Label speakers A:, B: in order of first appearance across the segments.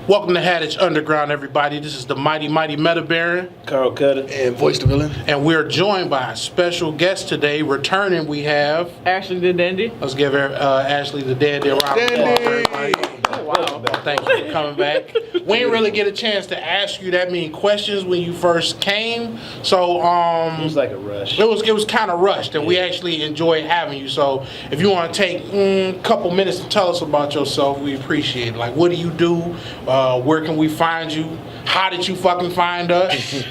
A: Welcome to HattageUnderground, everybody. This is the mighty METABaron,
B: Karl Kutta and
C: VOICEtheVillain.
A: And we're joined by a special guest today. Returning, we have
D: Ashley the Dandy.
A: Let's give Ashley the Dandy a round of applause, everybody.
D: Oh, wow.
A: Thank you for coming back. We didn't really get a chance to ask you that many questions when you first came, so
B: it was like a rush.
A: It was kind of rushed, and we actually enjoyed having you. So if you want to take a couple minutes to tell us about yourself, we appreciate it. Like, what do you do? Where can we find you? How did you fucking find us?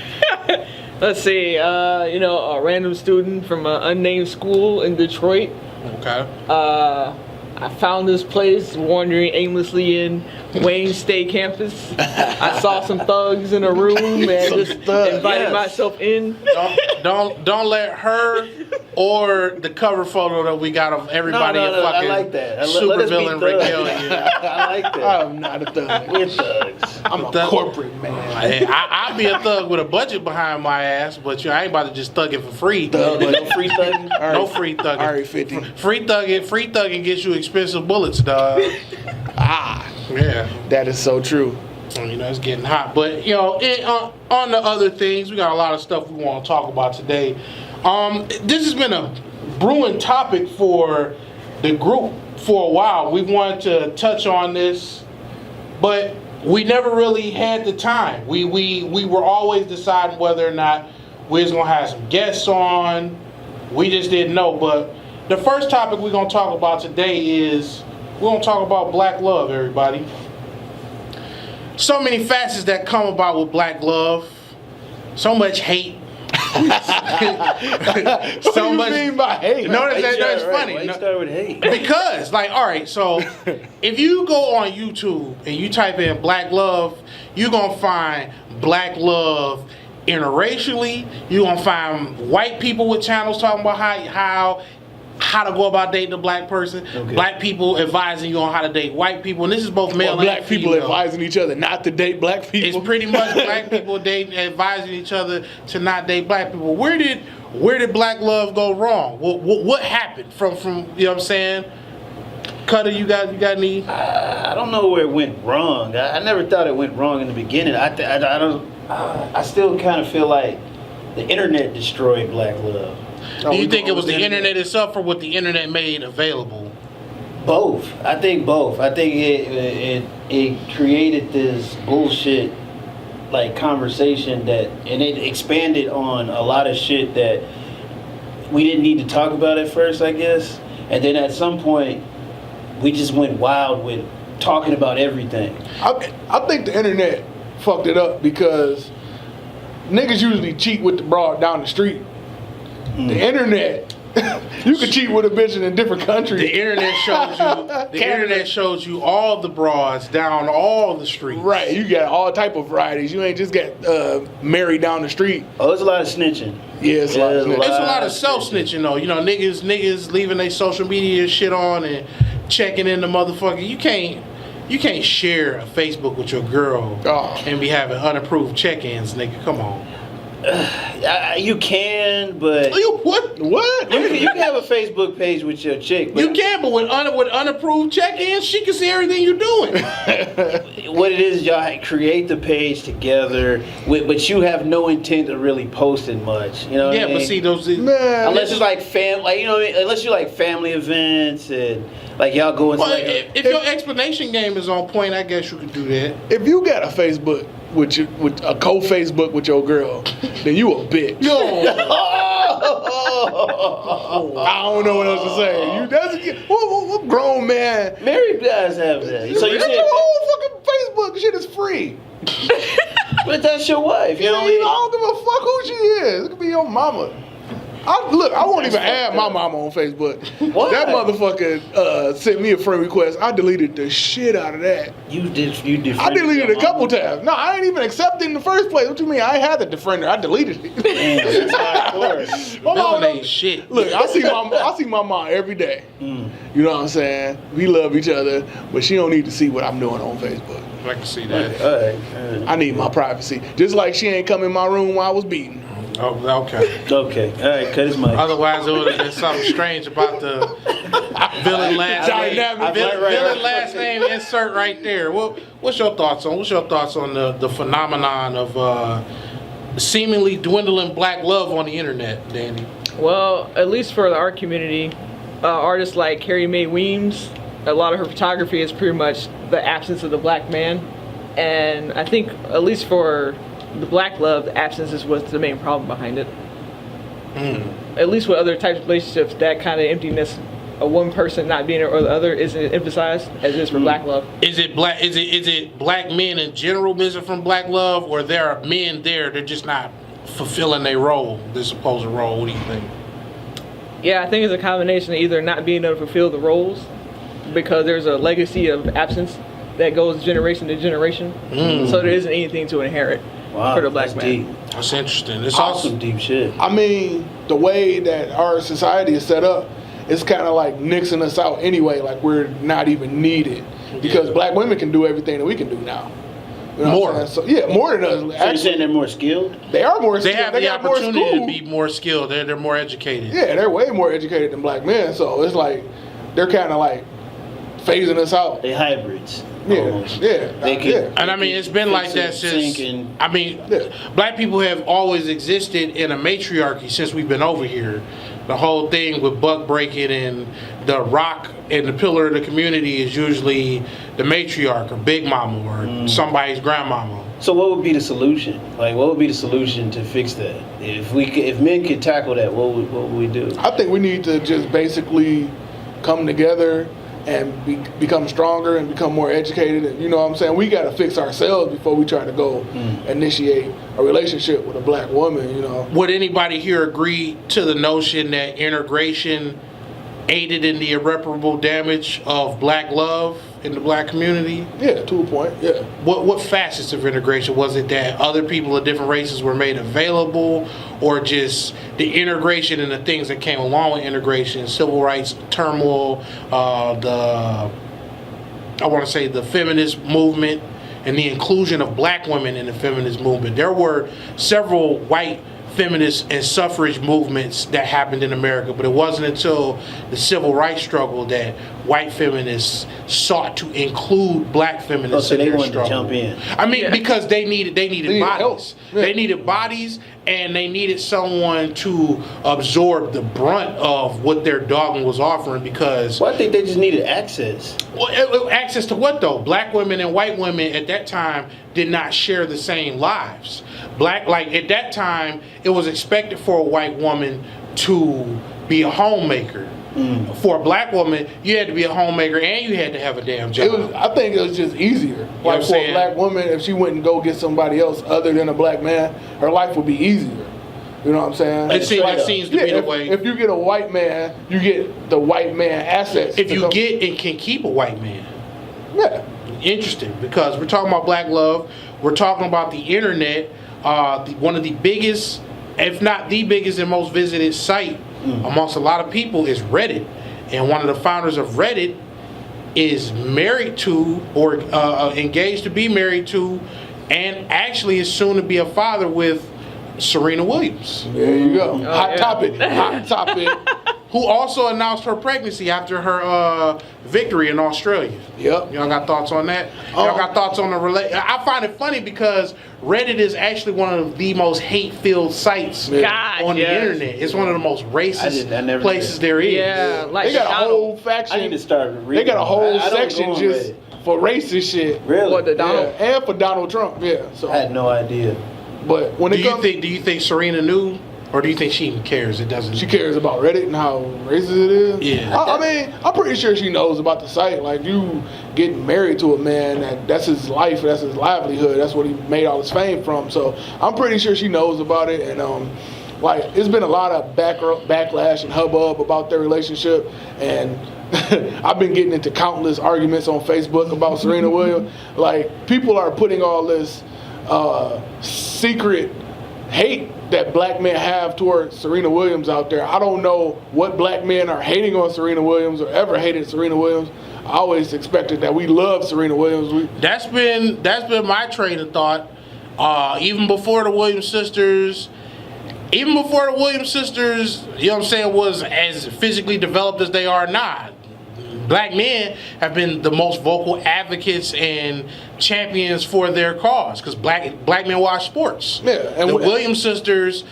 D: Let's see. A random student from an unnamed school in Detroit.
A: Okay.
D: I found this place wandering aimlessly in Wayne State campus. I saw some thugs in a room and just invited myself in.
A: Don't let her or the cover photo that we got of everybody
B: No,
A: fucking
B: I like that.
A: super villain regale you.
B: I like that.
C: I'm not a thug.
B: We're thugs.
C: I'm a corporate man.
A: I'd be a thug with a budget behind my ass, but I ain't about to just thug it for free.
B: No free thugging?
A: No free thugging.
C: Alright, 50.
A: Free thugging gets you expensive bullets, dog. Yeah.
C: That is so true.
A: It's getting hot. But, on the other things, we got a lot of stuff we want to talk about today. This has been a brewing topic for the group for a while. We wanted to touch on this, but we never really had the time. We were always deciding whether or not we was going to have some guests on. We just didn't know. But the first topic we're going to talk about today is we're going to talk about black love, everybody. So many facets that come about with black love. So much hate.
C: What do you mean by hate?
A: No, that's funny.
B: Why you start with hate?
A: Because, alright, so if you go on YouTube and you type in black love, you're going to find black love interracially. You're going to find white people with channels talking about how to go about dating a black person. Okay. Black people advising you on how to date white people. And this is both male and female.
C: Black people advising each other not to date black people.
A: It's pretty much black people advising each other to not date black people. Where did black love go wrong? What happened from you know what I'm saying? Kutta, you got any?
B: I don't know where it went wrong. I never thought it went wrong in the beginning. I still kind of feel like the internet destroyed black love.
A: Do you think it was the internet itself or what the internet made available?
B: Both. I think both. I think it created this bullshit conversation and it expanded on a lot of shit that we didn't need to talk about at first, I guess. And then at some point we just went wild with talking about everything.
C: I think the internet fucked it up because niggas usually cheat with the broad down the street. The internet, you can cheat with a bitch in a different country.
A: The internet shows you all the broads down all the streets.
C: Right, you got all type of varieties. You ain't just got married down the street.
B: Oh, it's a lot of snitching.
C: Yeah, it's a lot of snitching.
A: It's a lot of self-snitching though. Niggas leaving their social media shit on and checking in the motherfucker. You can't share a Facebook with your girl and be having unapproved check-ins, nigga. Come on.
B: You can, but
A: what?
B: You can have a Facebook page with your chick. But
A: you can, but with unapproved check-ins, she can see everything you're doing.
B: What it is, y'all create the page together, but you have no intent of really posting much. You know?
A: Yeah, but see those.
B: Unless it's like unless you like family events and y'all go into.
A: Well, if your explanation game is on point, I guess you could do that.
C: If you got a Facebook with a co-Facebook with your girl, then you a bitch.
A: Yo.
C: I don't know what else to say. What grown man?
B: Married guys have that. So you
C: said your whole fucking Facebook shit is free.
B: But that's your wife.
C: I don't give a fuck who she is. It could be your mama. I won't even add my mama on Facebook.
B: What?
C: That motherfucker sent me a friend request. I deleted the shit out of that.
B: You did.
C: I deleted it a couple times. No, I ain't even accept it in the first place. What you mean? I had the defriender. I deleted it.
B: Damn, that's
A: my mama ain't shit.
C: Look, I see my mom every day. You know what I'm saying? We love each other, but she don't need to see what I'm doing on Facebook.
A: I can see that.
B: All right.
C: I need my privacy. Just like she ain't come in my room while I was beating.
A: Oh, okay.
B: Okay. All right. Cut his mic.
A: Otherwise, it would have been something strange about the Villain last name.
C: Dynamic.
A: Villain last name insert right there. What's your thoughts on the phenomenon of seemingly dwindling black love on the internet, Danny?
D: Well, at least for the art community, artists like Carrie Mae Weems, a lot of her photography is pretty much the absence of the black man. And I think, at least for the black love, the absence is what's the main problem behind it. At least with other types of relationships, that kind of emptiness of one person not being there or the other isn't emphasized as it is for black love.
A: Is it black men in general missing from black love, or there are men there they're just not fulfilling their role, their supposed role? What do you think?
D: Yeah, I think it's a combination of either not being able to fulfill the roles because there's a legacy of absence that goes generation to generation, so there isn't anything to inherit for the black man.
B: Deep.
A: That's interesting. It's
B: Awesome deep shit.
C: I mean, the way that our society is set up, it's kind of like nixing us out anyway. Like we're not even needed because black women can do everything that we can do now. You know
A: More.
C: what I'm saying? So, yeah, more than us.
B: So
C: Actually,
B: you're saying they're more skilled?
C: they are more
A: They
C: skilled.
A: have
C: They
A: the
C: got more
A: opportunity
C: school.
A: to be more skilled. They're more educated.
C: Yeah, they're way more educated than black men. So it's like they're kind of like phasing us out.
B: They hybrids.
C: Yeah,
B: almost.
C: yeah,
B: They can,
C: yeah.
A: And I mean, it's been like that since. I mean, black people have always existed in a matriarchy since we've been over here. The whole thing with buck breaking and the rock and the pillar of the community is usually the matriarch or big mama or somebody's grandmama.
B: So what would be the solution? Like, what would be the solution to fix that? If men could tackle that, what would we do?
C: I think we need to just basically come together and become stronger and become more educated. And you know what I'm saying? We got to fix ourselves before we try to go initiate a relationship with a black woman, you know.
A: Would anybody here agree to the notion that integration aided in the irreparable damage of black love in the black community?
C: Yeah, to a point, yeah.
A: What facets of integration? Was it that other people of different races were made available, or just the integration and the things that came along with integration, civil rights turmoil, the feminist movement, and the inclusion of black women in the feminist movement? There were several white feminist and suffrage movements that happened in America, but it wasn't until the civil rights struggle that white feminists sought to include black feminists
B: So
A: in
B: they
A: their
B: wanted to
A: struggle.
B: jump in.
A: I mean, because they needed
C: needed
A: bodies.
C: help. Yeah.
A: They needed bodies, and they needed someone to absorb the brunt of what their dogma was offering. Because
B: Well, I think they just needed access.
A: access to what though? Black women and white women at that time did not share the same lives. At that time, it was expected for a white woman to be a homemaker. For a black woman, you had to be a homemaker and you had to have a damn job.
C: I think it was just easier.
A: what
C: Like
A: I'm
C: for
A: saying?
C: a black woman, if she wouldn't go get somebody else other than a black man, her life would be easier. You know what I'm saying?
A: It seems to be the way.
C: If you get a white man, you get the white man assets.
A: If you get and can keep a white man.
C: Yeah.
A: Interesting, because we're talking about black love. We're talking about the internet. One of the biggest, if not the biggest and most visited site amongst a lot of people is Reddit. And one of the founders of Reddit is married to or engaged to be married to, and actually is soon to be a father with Serena Williams.
C: There you go. Hot
D: yeah.
C: topic.
A: Who also announced her pregnancy after her victory in Australia.
C: Yep.
A: Y'all got thoughts on that? Y'all got thoughts on the I find it funny because Reddit is actually one of the most hate-filled sites
D: God,
A: on
D: yes.
A: the internet. It's one of the most racist places there is.
D: Yeah, like
C: They got a
D: Donald.
C: whole faction.
B: I need to start reading.
C: They got a whole
B: I don't
C: section
B: go on
C: just
B: Reddit.
C: for racist shit.
B: Really?
D: What, the
C: Yeah,
D: Donald?
C: and for Donald Trump. Yeah. So,
B: I had no idea.
C: but when
A: Do
C: it
A: you
C: comes,
A: think Serena knew, or do you think she even cares? It doesn't.
C: she cares about Reddit and how racist it is.
A: Yeah.
C: I mean, I'm pretty sure she knows about the site. Like, you getting married to a man, that's his life, that's his livelihood, that's what he made all his fame from. So I'm pretty sure she knows about it. And like, it's been a lot of backlash and hubbub about their relationship. And I've been getting into countless arguments on Facebook about Serena Williams. Like, people are putting all this secret hate that black men have towards Serena Williams out there. I don't know what black men are hating on Serena Williams or ever hated Serena Williams. I always expected that we love Serena Williams.
A: That's been my train of thought. Even before the Williams sisters. You know what I'm saying, was as physically developed as they are now. black men have been the most vocal advocates and champions for their cause because black men watch sports.
C: Yeah, and
A: the Williams sisters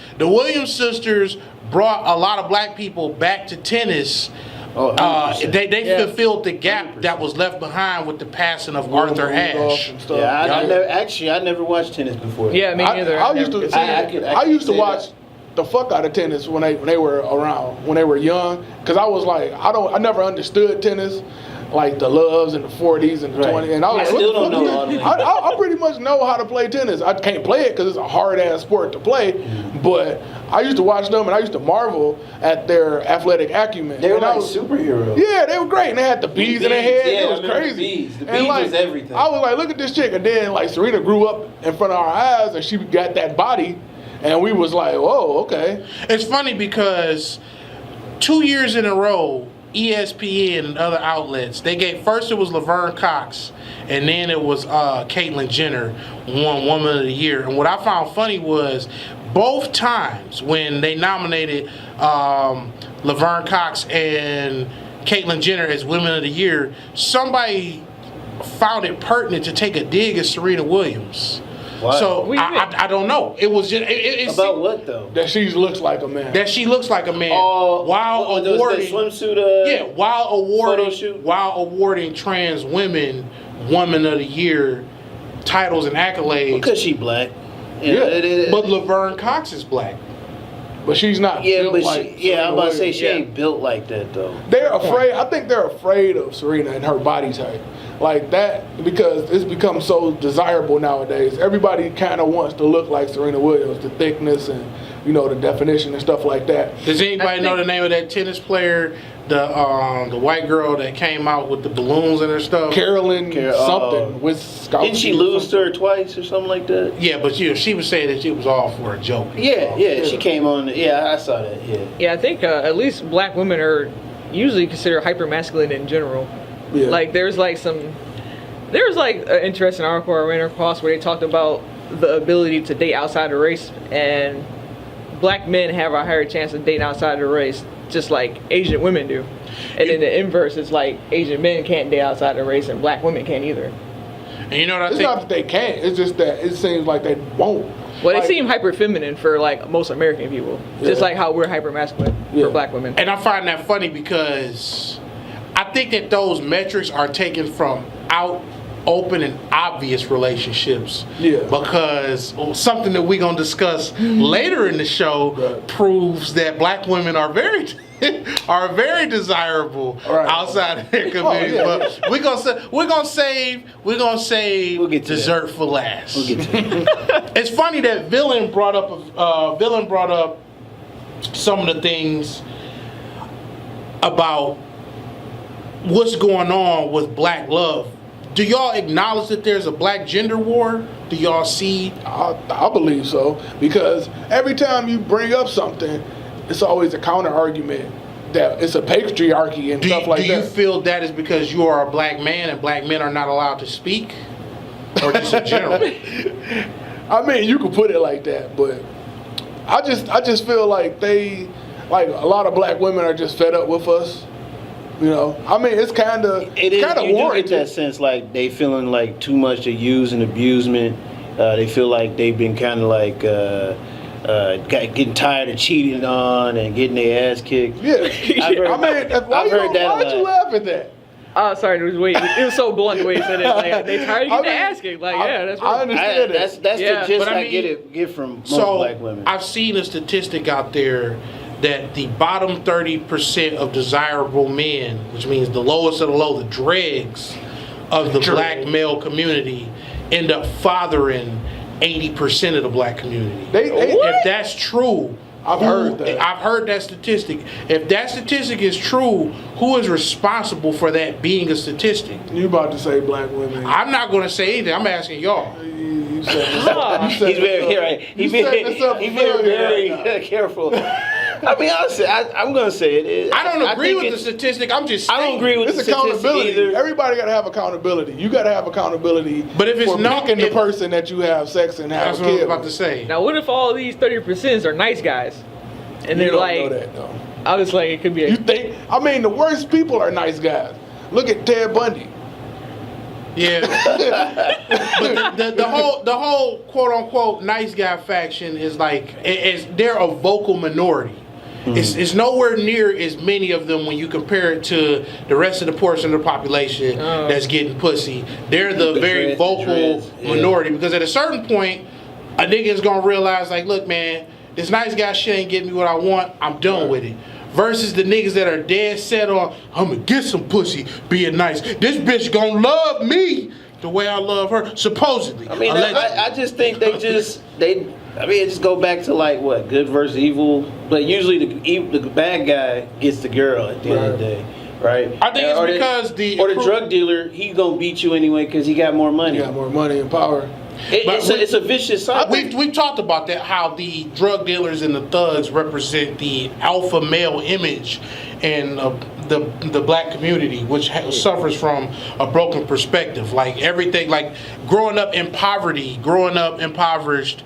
A: brought a lot of black people back to tennis. They fulfilled the gap
B: 100%.
A: that was left behind with the passing of Arthur Ashe.
B: I never watched tennis before.
D: Yeah, me neither.
C: I used to watch the fuck out of tennis when they were around, when they were young, because I was like, I never understood tennis, like the Loves and the 40s and the 20s, and I was
B: still don't know all of that.
C: I pretty much know how to play tennis. I can't play it because it's a hard ass sport to play, but I used to watch them and I used to marvel at their athletic acumen.
B: They were like superheroes.
C: Yeah, they were great, and they had the bees in their head.
B: Yeah,
C: it was crazy.
B: The bees was everything.
C: I was like, look at this chick, and then like Serena grew up in front of our eyes, and she got that body, and we was like, whoa, okay.
A: It's funny because 2 years in a row, ESPN and other outlets, they gave, first it was Laverne Cox, and then it was Caitlyn Jenner won Woman of the Year. And what I found funny was both times when they nominated Laverne Cox and Caitlyn Jenner as Women of the Year, somebody found it pertinent to take a dig at Serena Williams.
B: What?
A: So I don't know. It was just
B: about what though?
C: That she looks like a man.
A: That she looks like a man.
B: While awarding swimsuit.
A: While awarding trans women Woman of the Year titles and accolades.
B: Because she black.
C: Yeah.
A: But Laverne Cox is black.
C: But she's not.
B: Yeah,
C: built
B: but
C: like
B: I'm about to say she
D: Yeah.
B: ain't built like that though.
C: They're afraid. I think they're afraid of Serena and her body type, like that, because it's become so desirable nowadays. Everybody kind of wants to look like Serena Williams, the thickness and the definition and stuff like that.
A: Does anybody know the name of that tennis player, the white girl that came out with the balloons and her stuff?
C: Carolyn something with scalp.
B: Didn't she lose to her twice or something like that?
A: Yeah, but she was saying that it was all for a joke.
B: Yeah, she came on. Yeah, I saw that.
D: Yeah, I think at least black women are usually considered hyper-masculine in general.
C: Yeah.
D: Like there's like an interesting article I ran across where they talked about the ability to date outside the race, and black men have a higher chance of dating outside the race, just like Asian women do. And then the inverse is like Asian men can't date outside the race and black women can't either.
A: And you know what I
C: It's
A: think?
C: not that they can't. It's just that it seems like they won't.
D: Well,
C: Like,
D: they seem hyper feminine for like most American people, just
C: Yeah.
D: like how we're hyper masculine
C: Yeah.
D: for black women.
A: And I find that funny because I think that those metrics are taken from out, open, and obvious relationships.
C: Yeah.
A: Because something that we're going to discuss later in the show
C: Right.
A: proves that black women are very desirable
C: Right.
A: outside of their community.
C: yeah.
A: But we're gonna save
B: We'll get to
A: dessert for last.
B: We'll get to it.
A: It's funny that Villain brought up some of the things about what's going on with black love. Do y'all acknowledge that there's a black gender war? Do y'all see?
C: I believe so, because every time you bring up something, it's always a counter argument that it's a patriarchy and stuff like
A: do you
C: that.
A: feel that is because you are a black man and black men are not allowed to speak? Or just in general?
C: I mean, you could put it like that, but I just feel like a lot of black women are just fed up with us. I mean, it's kind of
B: You do
C: warranted.
B: get that sense like they feeling like too much abuse and abusement. They feel like they've been kind of like getting tired of cheating on and getting their ass kicked.
C: Yeah,
B: I've heard that
C: why'd
B: a
C: you
B: lot.
C: laugh at that?
D: Oh, sorry, it was so blunt the way you said it. Like they tired of getting asking. Like, yeah, that's
C: I
D: right.
C: understand
B: That's
D: Yeah,
B: the gist
A: but I
B: I
A: mean,
B: get from most
A: So
B: black women.
A: I've seen a statistic out there that the bottom 30% of desirable men, which means the lowest of the low, the dregs of the black male community, end up fathering 80% of the black community. If that's true,
C: I've heard that.
A: I've heard that statistic. If that statistic is true, who is responsible for that being a statistic?
C: You about to say black women?
A: I'm not going to say anything. I'm asking y'all.
C: You said this up. You said
B: He's
C: this
B: very
C: up.
B: right.
C: You setting this up
B: He's
C: for
B: been
C: failure
B: very careful. I mean, honestly, I'm gonna say it.
A: I don't agree
B: think
A: with the
B: it's-
A: statistic. I'm just
B: I don't
A: saying.
B: agree with
C: It's
B: the statistic
C: accountability.
B: either.
C: Everybody got to have accountability. You got to have accountability.
A: But if it's
C: for
A: not-
C: picking the
A: if-
C: person that you have sex and have
A: That's
C: a
A: what I was
C: kid
A: about
C: with.
A: to say.
D: Now, what if all these 30% are nice guys, and
C: You
D: they're
C: don't
D: like,
C: know that though.
D: I was like, it could be.
C: You think? I mean, the worst people are nice guys. Look at Ted Bundy.
A: Yeah. But the whole quote unquote nice guy faction is like they're a vocal minority. It's nowhere near as many of them when you compare it to the rest of the portion of the population that's getting pussy. They're the very vocal minority because at a certain point, a nigga is gonna realize like, look, man, this nice guy shit ain't getting me what I want. I'm done with it. Versus the niggas that are dead set on, I'm gonna get some pussy, being nice. This bitch gonna love me the way I love her, supposedly.
B: I mean, I just think it just go back to like what, good versus evil. But usually the bad guy gets the girl at the end of the day, right?
A: I think it's because the
B: drug dealer, he gonna beat you anyway because he got more money.
C: He got more money and power.
B: It's a vicious cycle.
A: We've talked about that, how the drug dealers and the thugs represent the alpha male image in the black community, which suffers from a broken perspective. Like everything, like growing up in poverty, growing up impoverished,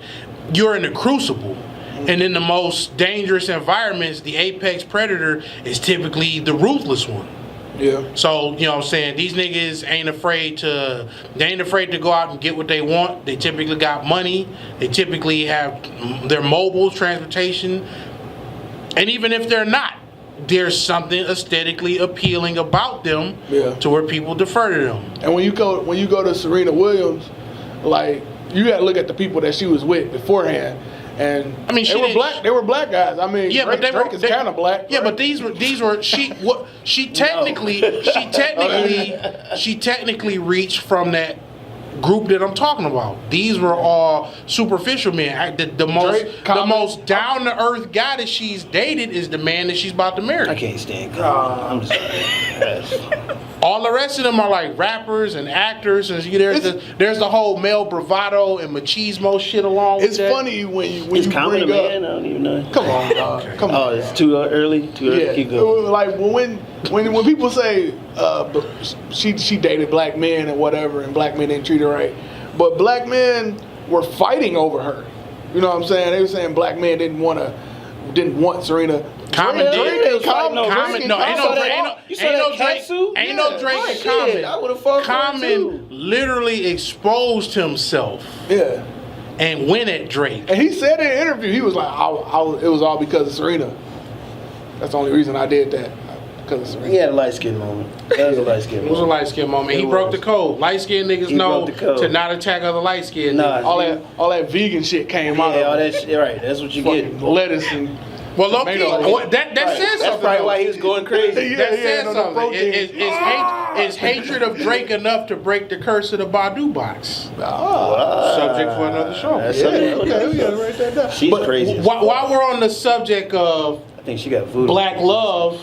A: you're in the crucible. And in the most dangerous environments, the apex predator is typically the ruthless one.
C: Yeah.
A: So, you know what I'm saying, these niggas ain't afraid to go out and get what they want. They typically got money. They typically have their mobile transportation. And even if they're not, there's something aesthetically appealing about them to where people defer to them.
C: And when you go to Serena Williams, like, you gotta look at the people that she was with beforehand. And
A: I mean,
C: they were black guys. I mean,
A: yeah,
C: Drake is kind of black. Right?
A: Yeah, but these were she technically reached from that group that I'm talking about. These were all superficial men. The most down to earth guy that she's dated is the man that she's about to marry.
B: I can't stand I'm sorry.
A: All the rest of them are like rappers and actors, and there's the whole male bravado and machismo shit along with that.
C: It's funny when you
B: bring
C: up.
B: I don't even know.
C: Come on, dog. Come on.
B: Oh, it's too early.
C: Yeah.
B: Keep going.
C: Like when people say she dated black men and whatever, and black men didn't treat her right, but black men were fighting over her. You know what I'm saying? They were saying black men didn't want Serena.
A: Common did.
C: Ain't no
A: Drake and Common.
B: I would have fought
A: Common literally exposed himself.
C: Yeah.
A: And went at Drake.
C: And he said in an interview, he was like, it was all because of Serena. That's the only reason I did that. Because of Serena.
B: He had a light-skinned moment. That was a light-skinned moment.
A: It was a light-skinned moment. He broke the code. Light-skinned niggas know to not attack other light-skinned niggas.
C: All that vegan shit came out.
B: Yeah, all that shit, right. That's what you get.
C: Lettuce and...
A: Well, low-key, that says something.
B: That's probably why he was going crazy.
A: That says something. Is hatred of Drake enough to break the curse of the Badu box? Subject for another show.
C: We gotta write that down.
B: She's crazy.
A: While we're on the subject of
B: I think she got voodoo.
A: black love,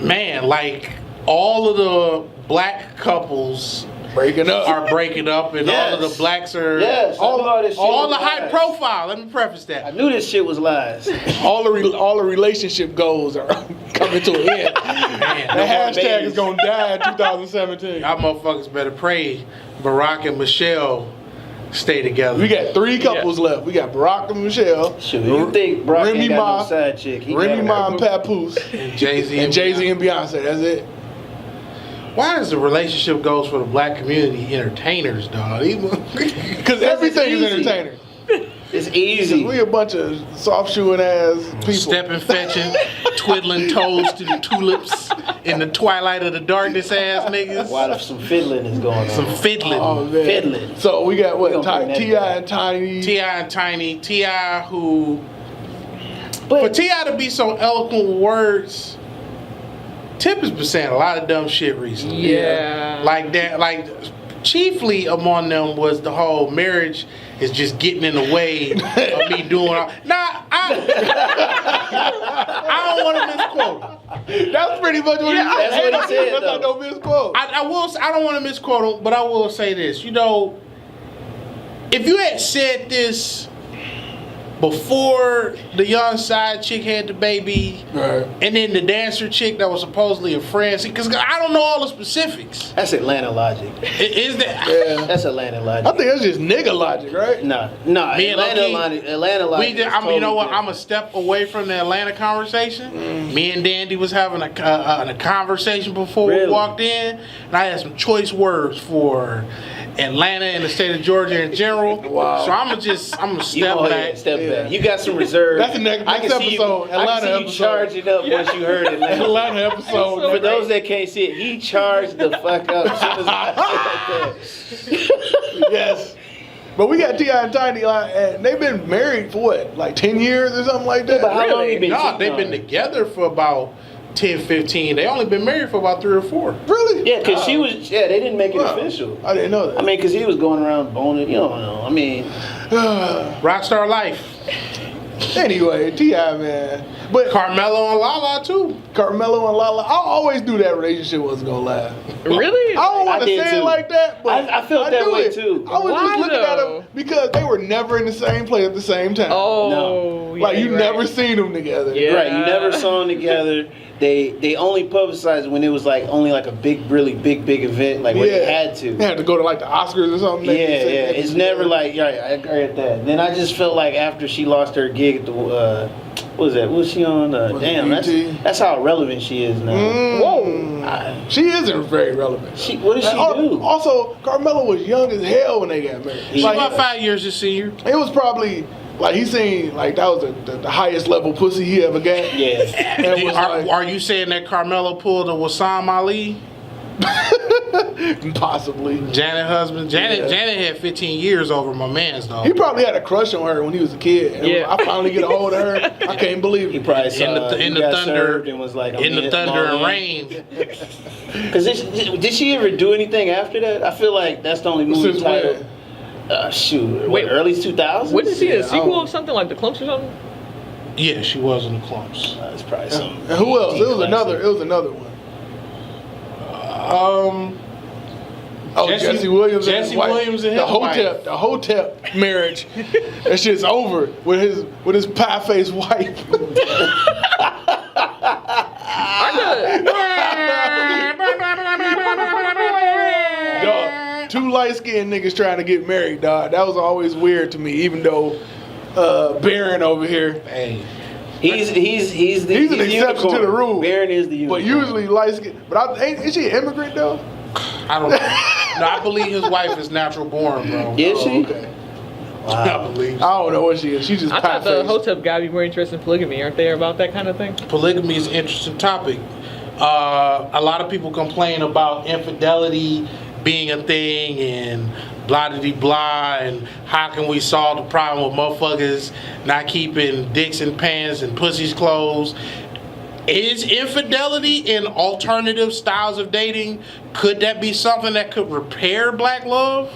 A: man, like all of the black couples are breaking up, and all of the blacks are
B: all
A: the high profile. Let me preface that.
B: I knew this shit was lies.
C: all the relationship goals are coming to an end.
A: Man,
C: the hashtag is gonna die in 2017.
A: Y'all motherfuckers better pray Barack and Michelle stay together.
C: We got 3 couples left. We got Barack and Michelle.
B: Shoot, you think Barack ain't got no side chick?
C: Remy Ma and Papoose.
A: And Jay-Z
C: and Beyonce. That's it.
A: Why is the relationship goals for the black community entertainers, dog?
C: Because everything is entertainer.
B: It's easy.
C: We a bunch of soft shoeing ass people.
A: Stepping, fetching, twiddling toes to the tulips in the twilight of the darkness ass niggas.
B: While some fiddling is going on.
A: Some fiddling.
C: Oh, man.
B: Fiddling.
C: So we got what? T.I. and Tiny.
A: T.I. who... For T.I. to be so eloquent with words... Tip has been saying a lot of dumb shit recently.
D: Yeah.
A: Like that, like chiefly among them was the whole marriage is just getting in the way of me doing all. I don't want to misquote him.
C: That's pretty much what he said.
B: That's what he said.
C: That's not no misquote.
A: I don't want to misquote him, but I will say this. You know, if you had said this before the young side chick had the baby,
C: Right.
A: and then the dancer chick that was supposedly a friend. See, because I don't know all the specifics.
B: That's Atlanta logic.
A: Is that?
C: Yeah.
B: That's Atlanta logic.
C: I think that's just nigga logic, right?
B: Nah,
A: Me and
B: Atlanta
A: Loki,
B: logic. Atlanta logic.
A: You know what? I'm a step away from the Atlanta conversation. Me and Dandy was having a conversation before we
B: Really?
A: walked in, and I had some choice words for Atlanta and the state of Georgia in general.
C: Wow.
A: So I'm gonna step back.
B: Step
C: Yeah.
B: back. You got some reserve.
C: That's the next
B: I can see you,
C: episode,
B: I
C: Atlanta
B: can see you
C: episode.
B: charging up once you heard Atlanta.
C: Atlanta episode.
B: For those that can't see it, he charged the fuck up as soon as I said that.
C: Yes. But we got T.I. and Tiny, and they've been married for what, like 10 years or something like that?
B: But how long
D: Really?
B: you been?
A: No,
B: cheating
A: they've
B: on
A: been
B: her?
A: together for about 10, 15. They only been married for about 3 or 4.
C: Really?
B: Yeah, because she was. Yeah, they didn't make it
C: Wow.
B: official.
C: I didn't know
B: I
C: that.
B: mean, because he was going around boning. You don't know. I mean,
A: Rockstar life.
C: Anyway, T.I., man. But
A: Carmelo and Lala too.
C: Carmelo and Lala, I always knew that relationship wasn't going to last.
D: Really?
C: I don't want
B: I
C: to
B: did
C: say
B: too.
C: it like that, but
B: I felt that
C: knew
B: way
C: it.
B: too.
C: I was
D: Why
C: just looking at
D: though?
C: them because they were never in the same place at the same time.
D: Oh, yeah,
C: Like, you
D: you're
C: never
D: right.
C: seen them together.
D: Yeah.
B: right? You never saw them together. They only publicized when it was like only like a big, really big event, like where they had to.
C: They had to go to like the Oscars or something.
B: Yeah, yeah. It's never like, yeah, I agree with that. Then I just felt like after she lost her gig at the, what was that? What was she on?
C: Was it
B: Damn,
C: BT?
B: that's how relevant she is now.
C: Whoa. She isn't very relevant.
B: What did she do?
C: Also, Carmelo was young as hell when they got married.
A: She's
C: Like,
A: about 5 years his senior.
C: it was probably, like, he seen, like, that was the highest level pussy he ever got.
B: Yeah.
C: And it was like,
A: Are you saying that Carmelo pulled a Wassam Ali?
C: possibly.
A: Janet husband. Janet had 15 years over my man's though.
C: He probably had a crush on her when he was a kid. And
D: Yeah.
C: I finally get a hold of her. I can't believe
B: He
C: it.
B: probably saw
A: in
B: he
A: the
B: got
A: thunder
B: served and was like,
A: in the thunder and rain.
B: Because did she ever do anything after that? I feel like that's the only movie
C: Since
B: title.
C: when?
B: Shoot,
D: Wait,
B: early 2000s?
D: Wouldn't it be
C: Yeah,
D: a sequel
C: I
D: of something like The Clumps or something?
A: Yeah, she was in the clumps.
B: That's probably something.
C: And who else? It was
B: classic.
C: another one. Oh,
A: Jesse-
C: Jesse Williams and
A: Jesse
C: his wife.
A: Williams and his
C: The Hotep marriage. That shit's over with his pie faced wife. Dog, 2 light skinned niggas trying to get married, dog. That was always weird to me, even though Baron over here.
A: Hey,
B: He's an
C: exception to the rule.
B: Baron is the unicorn.
C: But usually light skinned. But ain't she an immigrant though?
A: I don't know. No, I believe his wife is natural born, bro.
B: Is she?
C: Okay.
A: I believe.
C: I don't know what she is. She's just
D: I
C: pie
D: thought the
C: faced.
D: Hotep guy would be more interested in polygamy. Aren't they about that kind of thing?
A: Polygamy is an interesting topic. A lot of people complain about infidelity being a thing and blah de blah, and how can we solve the problem with motherfuckers not keeping dicks in pants and pussies closed? Is infidelity in alternative styles of dating, could that be something that could repair black love?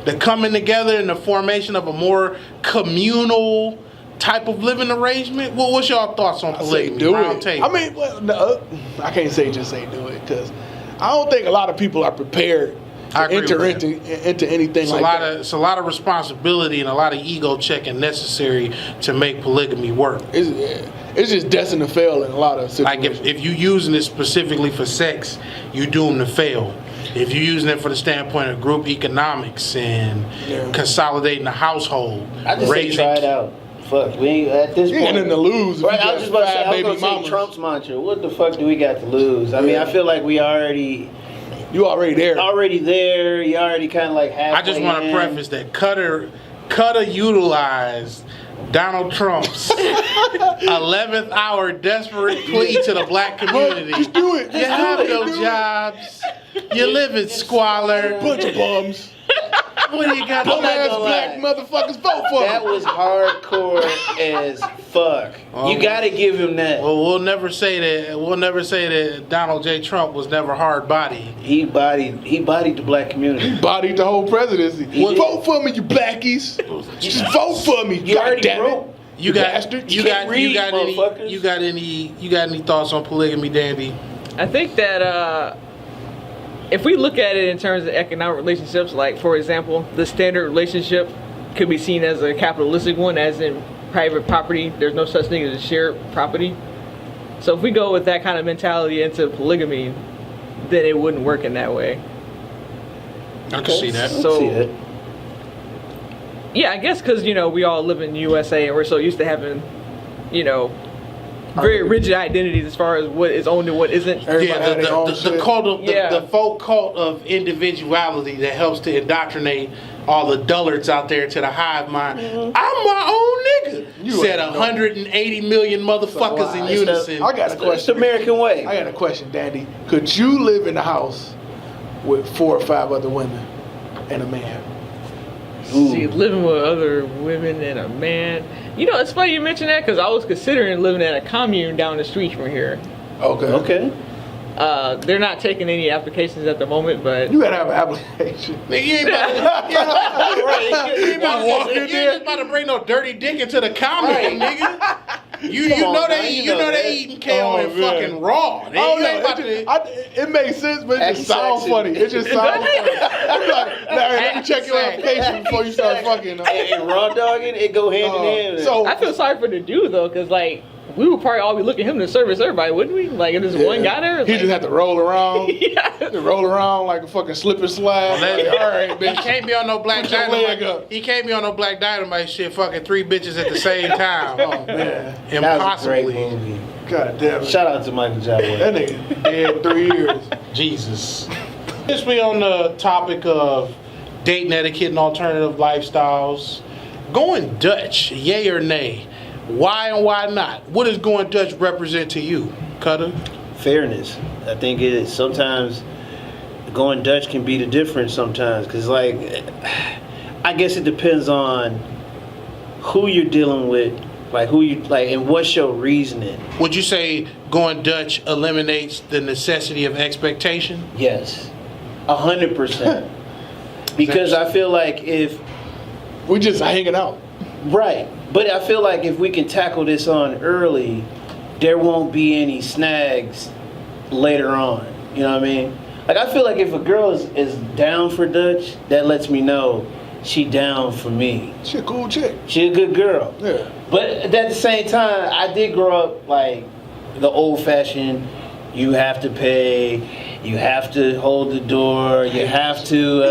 A: The coming together and the formation of a more communal type of living arrangement? What's your thoughts on
C: I say
A: polygamy?
C: do
A: Round
C: it.
A: table.
C: I mean, well, no, I can't just say do it because I don't think a lot of people are prepared to
A: I agree
C: enter
A: with
C: into anything
A: It's
C: like that.
A: it's a lot of responsibility and a lot of ego checking necessary to make polygamy work.
C: It's just destined to fail in a lot of
A: Like
C: situations.
A: if you using it specifically for sex, you doomed to fail. If you're using it for the standpoint of group economics and consolidating the household,
B: I just say try it out. Fuck, we ain't at this
C: You ain't
B: point.
C: nothing to lose. if
B: Right,
C: you
B: I
C: got
B: was just about to say,
C: five
B: I was
C: baby
B: gonna say
C: mamas.
B: Trump's mantra. What the fuck do we got to lose? I mean, I feel like we already
C: You already there.
B: there. You already kind of like halfway
A: I just want to
B: in.
A: preface that Cutter utilized Donald Trump's 11th hour desperate plea to the black community.
C: Just do it.
A: You have no jobs. You live in squalor.
C: Bunch of bums.
A: What do you got?
B: I'm not
C: Dumbass
B: gonna
C: black
B: lie.
C: motherfuckers vote for
B: That
C: him.
B: was hardcore as fuck. You gotta give him that.
A: Well, we'll never say that Donald J. Trump was never hard bodied.
B: He bodied the black community.
C: Bodied the whole presidency.
B: did.
C: Vote for me, you blackies. Just vote for me.
B: You already
C: goddamn it.
B: broke.
A: You got
C: bastard.
A: you
B: can't
A: got
B: read,
A: you got any
B: motherfuckers.
A: you got any thoughts on polygamy, Dandy?
D: I think that if we look at it in terms of economic relationships, like for example, the standard relationship could be seen as a capitalistic one, as in private property. There's no such thing as a shared property. So if we go with that kind of mentality into polygamy, then it wouldn't work in that way.
A: I can see that.
D: So,
B: see that.
D: yeah, I guess because, we all live in the USA and we're so used to having, very rigid identities as far as what is owned and what isn't.
A: Yeah, the cult of
D: Yeah.
A: the folk cult of individuality that helps to indoctrinate all the dullards out there to the hive mind. I'm my own nigga. Said 180 million motherfuckers in unison.
C: I got a
B: It's
C: question.
B: the American way.
C: I got a question, Dandy. Could you live in a house with 4 or 5 other women and a man?
D: See, living with other women and a man. It's funny you mention that because I was considering living in a commune down the street from here.
B: Okay.
D: They're not taking any applications at the moment, but
C: You gotta have an application.
A: Nigga, you ain't about to, you ain't about to bring no dirty dick into the commune, nigga. You
B: Come on,
A: know
B: man,
A: they
B: you know that.
A: eating KO and
C: man.
A: fucking raw. They
C: Oh
A: ain't
C: no,
A: about to.
C: it makes sense, but it just sounds
B: Accent.
C: funny. It just sounds funny. I'm like, let me check your application before you start fucking.
B: And raw dogging, it go hand in hand.
C: So
D: I feel sorry for the dude though, because we would probably all be looking at him to service everybody, wouldn't we? Like if there's one guy there,
C: he just had to roll around.
D: yeah.
C: To roll around like a fucking slip and slide. Like, all right,
A: He
C: bitch.
A: can't be on no black
C: Put your leg
A: dynamite.
C: up.
A: He can't be on no black dynamite shit. Fucking 3 bitches at the same time.
C: Oh man,
B: that was a great
A: Impossibly.
B: movie.
C: god damn it.
B: Shout out to Michael Jackson.
C: That nigga dead 3 years.
A: Jesus. Since we on the topic of dating etiquette and alternative lifestyles, going Dutch, yay or nay? Why and why not? What does going Dutch represent to you, Kutta?
B: Fairness. I think it is. Sometimes going Dutch can be the difference sometimes. Because, like, I guess it depends on who you're dealing with. Like, who you, like, and what's your reasoning.
A: Would you say going Dutch eliminates the necessity of expectation?
B: Yes. 100%. Because I feel like if,
C: We just hanging out.
B: right. But I feel like if we can tackle this on early, there won't be any snags later on. You know what I mean? Like, I feel like if a girl is down for Dutch, that lets me know she down for me.
C: She a cool chick.
B: She a good girl.
C: Yeah.
B: But at the same time, I did grow up like the old-fashioned, you have to pay, you have to hold the door, you have to,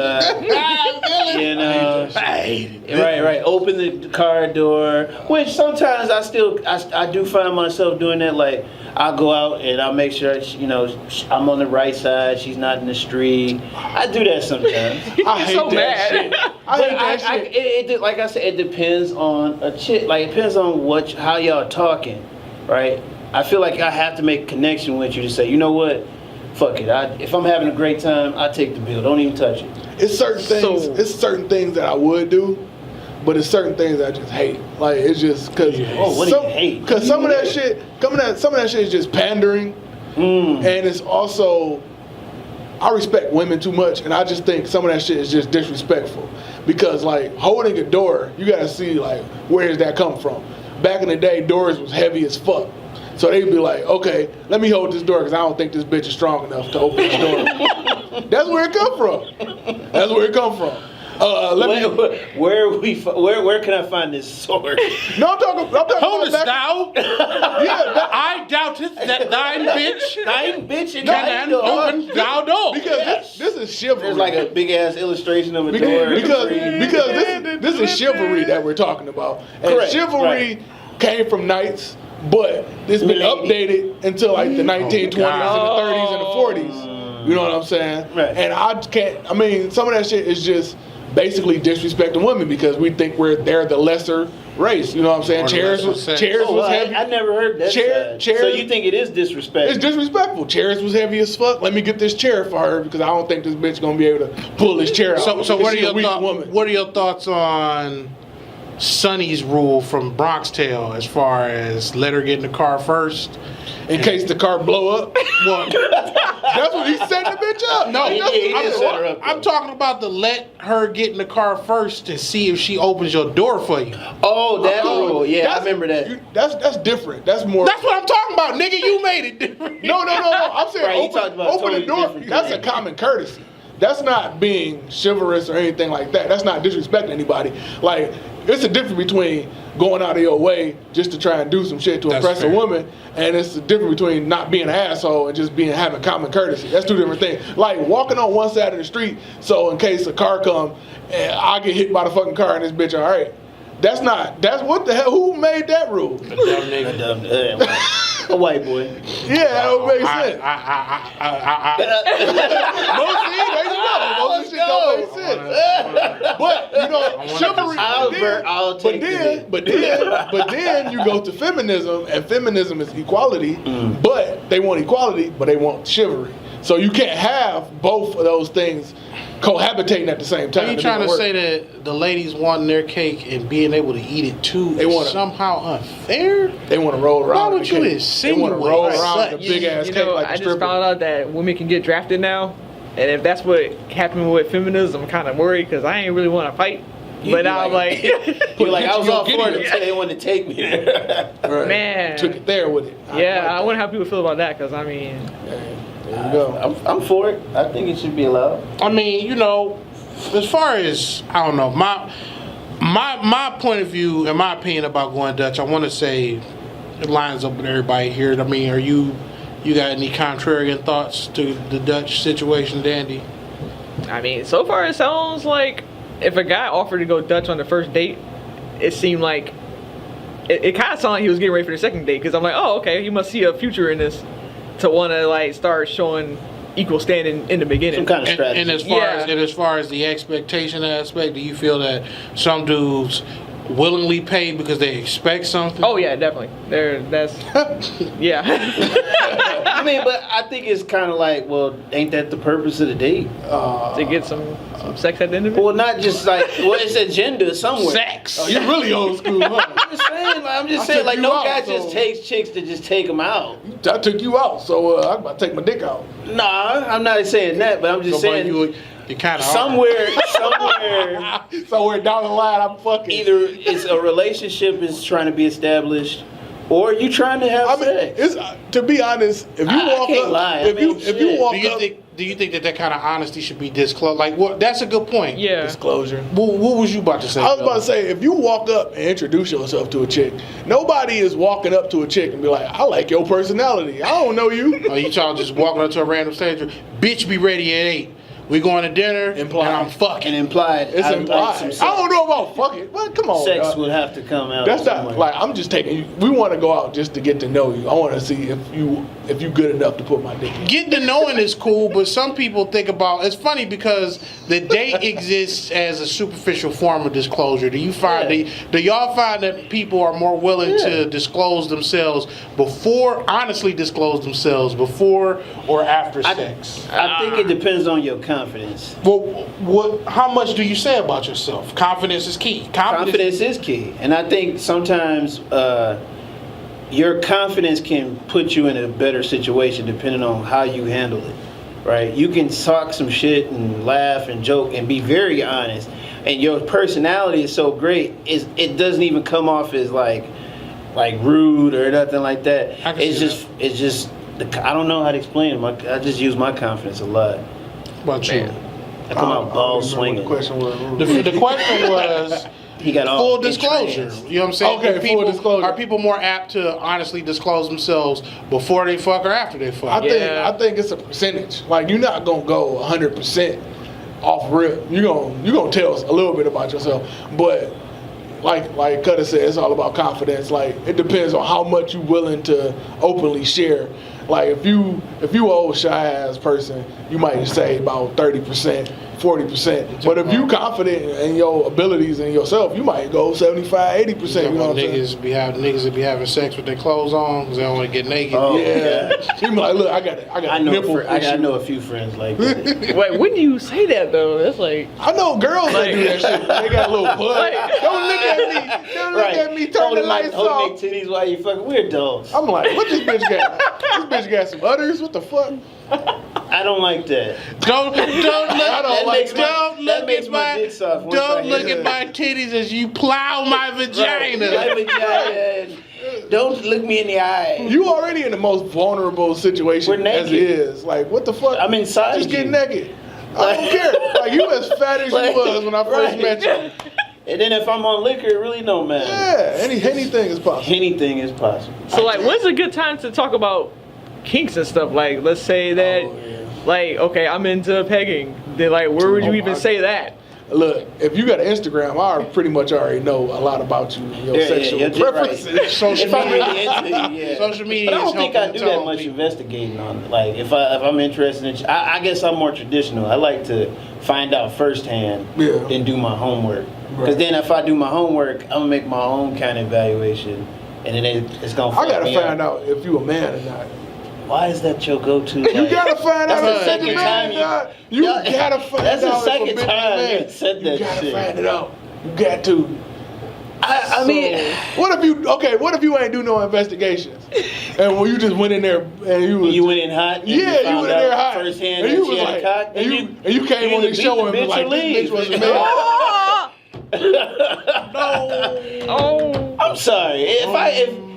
B: right, open the car door. Which sometimes I do find myself doing that. Like, I'll go out and I'll make sure, I'm on the right side, she's not in the street. I do that sometimes.
C: I hate
D: so
C: that
D: mad.
C: shit. I hate that shit.
B: It, like I said, it depends on a chick. Like, it depends on how y'all talking, right? I feel like I have to make a connection with you to say, you know what? Fuck it. If I'm having a great time, I take the bill. Don't even touch it.
C: It's certain things. It's certain things that I would do, but it's certain things I just hate. Like, it's just because.
B: Oh, what do you hate?
C: Because some of that shit, some of that shit is just pandering, and it's also. I respect women too much, and I just think some of that shit is just disrespectful. Because, like, holding a door, you gotta see, like, where does that come from? Back in the day, doors was heavy as fuck. So they'd be like, okay, let me hold this door because I don't think this bitch is strong enough to open this door. That's where it come from. That's where it come from.
B: Where can I find this sword?
C: No, I'm talking
A: Hold
C: about
A: us thou.
C: Yeah,
A: I doubteth that thine bitch
B: and
A: can open thou door.
C: because this is chivalry.
B: There's like a big ass illustration of a door.
C: because this is chivalry that we're talking about. And
B: Correct,
C: chivalry came from knights, but it's been updated until like the 1920s and the 30s and the 40s. You know what I'm saying?
B: Right.
C: And I mean, some of that shit is just basically disrespecting women because we think they're the lesser race. You know what I'm saying?
A: Or the
C: Chairs
A: lesser
C: was
A: sex.
C: heavy.
B: I never heard that side.
C: Chairs-
B: So you think it is disrespectful?
C: It's disrespectful. Chairs was heavy as fuck. Let me get this chair for her because I don't think this bitch gonna be able to pull this chair out.
A: So what are
C: She's a
A: your
C: weak woman.
A: what are your thoughts on Sonny's rule from Bronx Tale as far as let her get in the car first?
C: In case the car blow up.
A: Well,
C: That's what he set the bitch up.
A: no,
B: He did set her up,
A: I'm
B: though.
A: talking about the let her get in the car first to see if she opens your door for you.
B: Oh, that rule. Yeah, I remember that.
C: That's different. That's more.
A: That's what I'm talking about, nigga. You made it different.
C: No. I'm saying
B: Right, he talked about
C: open the
B: totally
C: door.
B: different
C: That's a
B: thing.
C: common courtesy. that's not being chivalrous or anything like that. That's not disrespecting anybody. Like, it's a difference between going out of your way just to try and do some shit to impress a woman, and it's the difference between not being an asshole and just having common courtesy. That's two different things. Like walking on one side of the street, so in case a car come and I get hit by the fucking car and this bitch, all right. That's what the hell? Who made that rule?
B: A dumb nigga. A white boy.
C: Yeah, that would make sense. Most shit don't make sense. But you know, chivalry. But then you go to feminism, and feminism is equality. But they want equality, but they want chivalry. So you can't have both of those things cohabitating at the same time.
A: Are you trying to say that the ladies wanting their cake and being able to eat it too is somehow unfair?
C: They want to roll around.
A: Why would you insinuate?
C: They want to roll around with a big ass cake like a stripper.
D: I just found out that women can get drafted now, and if that's what happened with feminism, I'm kind of worried because I ain't really want to fight. But now I'm like,
B: you're like, I was all for it until they wanted to take me there.
C: Right.
D: Man,
C: took it there with it.
D: I wonder how people feel about that because I mean.
C: There you go.
B: I'm for it. I think it should be allowed.
A: I mean, you know, as far as I don't know, my point of view and my opinion about going Dutch, I want to say it lines up with everybody here. I mean, you got any contrarian thoughts to the Dutch situation, Dandy?
D: I mean, so far it sounds like if a guy offered to go Dutch on the first date, it seemed like it kind of sounded like he was getting ready for the second date because I'm like, oh, okay, he must see a future in this. To want to like start showing equal standing in the beginning.
B: Some kind of strategy.
A: And as far as the expectation aspect, do you feel that some dudes willingly pay because they expect something?
D: Oh yeah, definitely. Yeah.
B: I mean, but I think it's kind of like, well, ain't that the purpose of the date?
D: To get some sex at the end of it?
B: Well, not just like, well, it's agenda somewhere.
A: Sex.
C: Oh, you're really old school, huh?
B: I'm just saying, like, no guy just takes chicks to just take them out.
C: I took you out, so I'm about to take my dick out.
B: Nah, I'm not saying that, but I'm just saying
A: you kind of
B: somewhere
C: down the line, I'm fucking.
B: Either it's a relationship is trying to be established, or you trying to have sex.
C: It's, to be honest, if you walk up, if you walk up.
A: Do you think that kind of honesty should be disclosed? Like, well, that's a good point.
D: Yeah.
C: Disclosure.
A: What was you about to say?
C: I was about to say, if you walk up and introduce yourself to a chick, nobody is walking up to a chick and be like, I like your personality. I don't know you.
A: Are you trying to just walking up to a random stranger? Bitch, be ready at 8. We going to dinner,
C: implied.
A: And I'm fucking.
B: And implied.
C: It's implied. I don't know about fucking. Well, come on.
B: Sex would have to come out.
C: That's not like I'm just taking you. We want to go out just to get to know you. I want to see if you good enough to put my dick in.
A: Getting to knowing is cool, but some people think about. It's funny because the date exists as a superficial form of disclosure. Do you find do y'all find that people are more willing to disclose themselves honestly disclose themselves before or after sex?
B: I think it depends on your confidence.
A: Well, how much do you say about yourself? Confidence is key.
B: Confidence is key, and I think sometimes your confidence can put you in a better situation depending on how you handle it. Right? You can talk some shit and laugh and joke and be very honest, and your personality is so great, it doesn't even come off as like rude or nothing like that. It's just I don't know how to explain it. I just use my confidence a lot.
A: About you?
B: I come out balls swinging.
C: The question was.
A: The question was
B: he got all
A: full disclosure. You know what I'm saying?
C: Okay, full disclosure.
A: Are people more apt to honestly disclose themselves before they fuck or after they fuck?
C: I think it's a percentage. Like you're not gonna go 100% off rip. You're gonna tell us a little bit about yourself, but. Like Kutta said, it's all about confidence. Like it depends on how much you're willing to openly share. Like if you an old shy ass person, you might say about 30%, 40%. But if you confident in your abilities and yourself, you might go 75, 80%. You know what I'm saying?
A: Niggas that be having sex with their clothes on because they don't want to get naked.
B: Oh,
C: yeah. You be like, look, I got nipple.
B: I know a few friends like that.
D: Wait, when do you say that though? That's like
C: I know girls that do that shit. They got a little butt. Don't look at me. Don't look at me. Turn the lights off.
B: Hold their titties while you fucking. We're adults.
C: I'm like, what this bitch got? This bitch got some udders. What the fuck?
B: I don't like that.
A: Don't look at my titties as you plow my vagina.
B: My vagina. Don't look me in the eye.
C: You already in the most vulnerable situation as it is. Like, what the fuck?
B: I'm inside.
C: Just get naked. I don't care. Like, you as fat as you was when I first met you.
B: And then if I'm on liquor, it really don't matter.
C: Yeah, anything is possible.
B: Anything is possible.
D: So like, when's a good time to talk about kinks and stuff? Like, let's say that, like, okay, I'm into pegging. Then like, where would you even say that?
C: Look, if you got an Instagram, I pretty much already know a lot about you and your sexual preferences.
B: Right.
C: Social
B: if I'm
C: media.
B: really into you, yeah.
A: Social media.
B: But I don't
A: is
B: think I
A: helping
B: do
A: to
B: that
A: tell
B: much
A: people.
B: investigating on it. Like if I'm interested in, I guess I'm more traditional. I like to find out firsthand, then do my homework. Because then if I do my homework, I'm gonna make my own kind of evaluation, and then it's gonna.
C: I gotta find out if you a man or not.
B: Why is that your go-to? Like,
C: You gotta find out
B: that's the
C: if you're
B: second
C: a man or not. You gotta find
B: that's
C: out
B: the
C: if a
B: second
C: bitch is a
B: time
C: man.
B: you said that
C: You gotta
B: shit.
C: find it out. You got to.
B: I mean,
C: What if you ain't do no investigations, and when you just went in there and
B: you went in hot. And
C: you went in there hot,
B: firsthand
C: and
B: that
C: you
B: she
C: was
B: had
C: like,
B: a cock,
C: and you came on the show and was like, this bitch was a man.
D: Oh.
B: I'm sorry.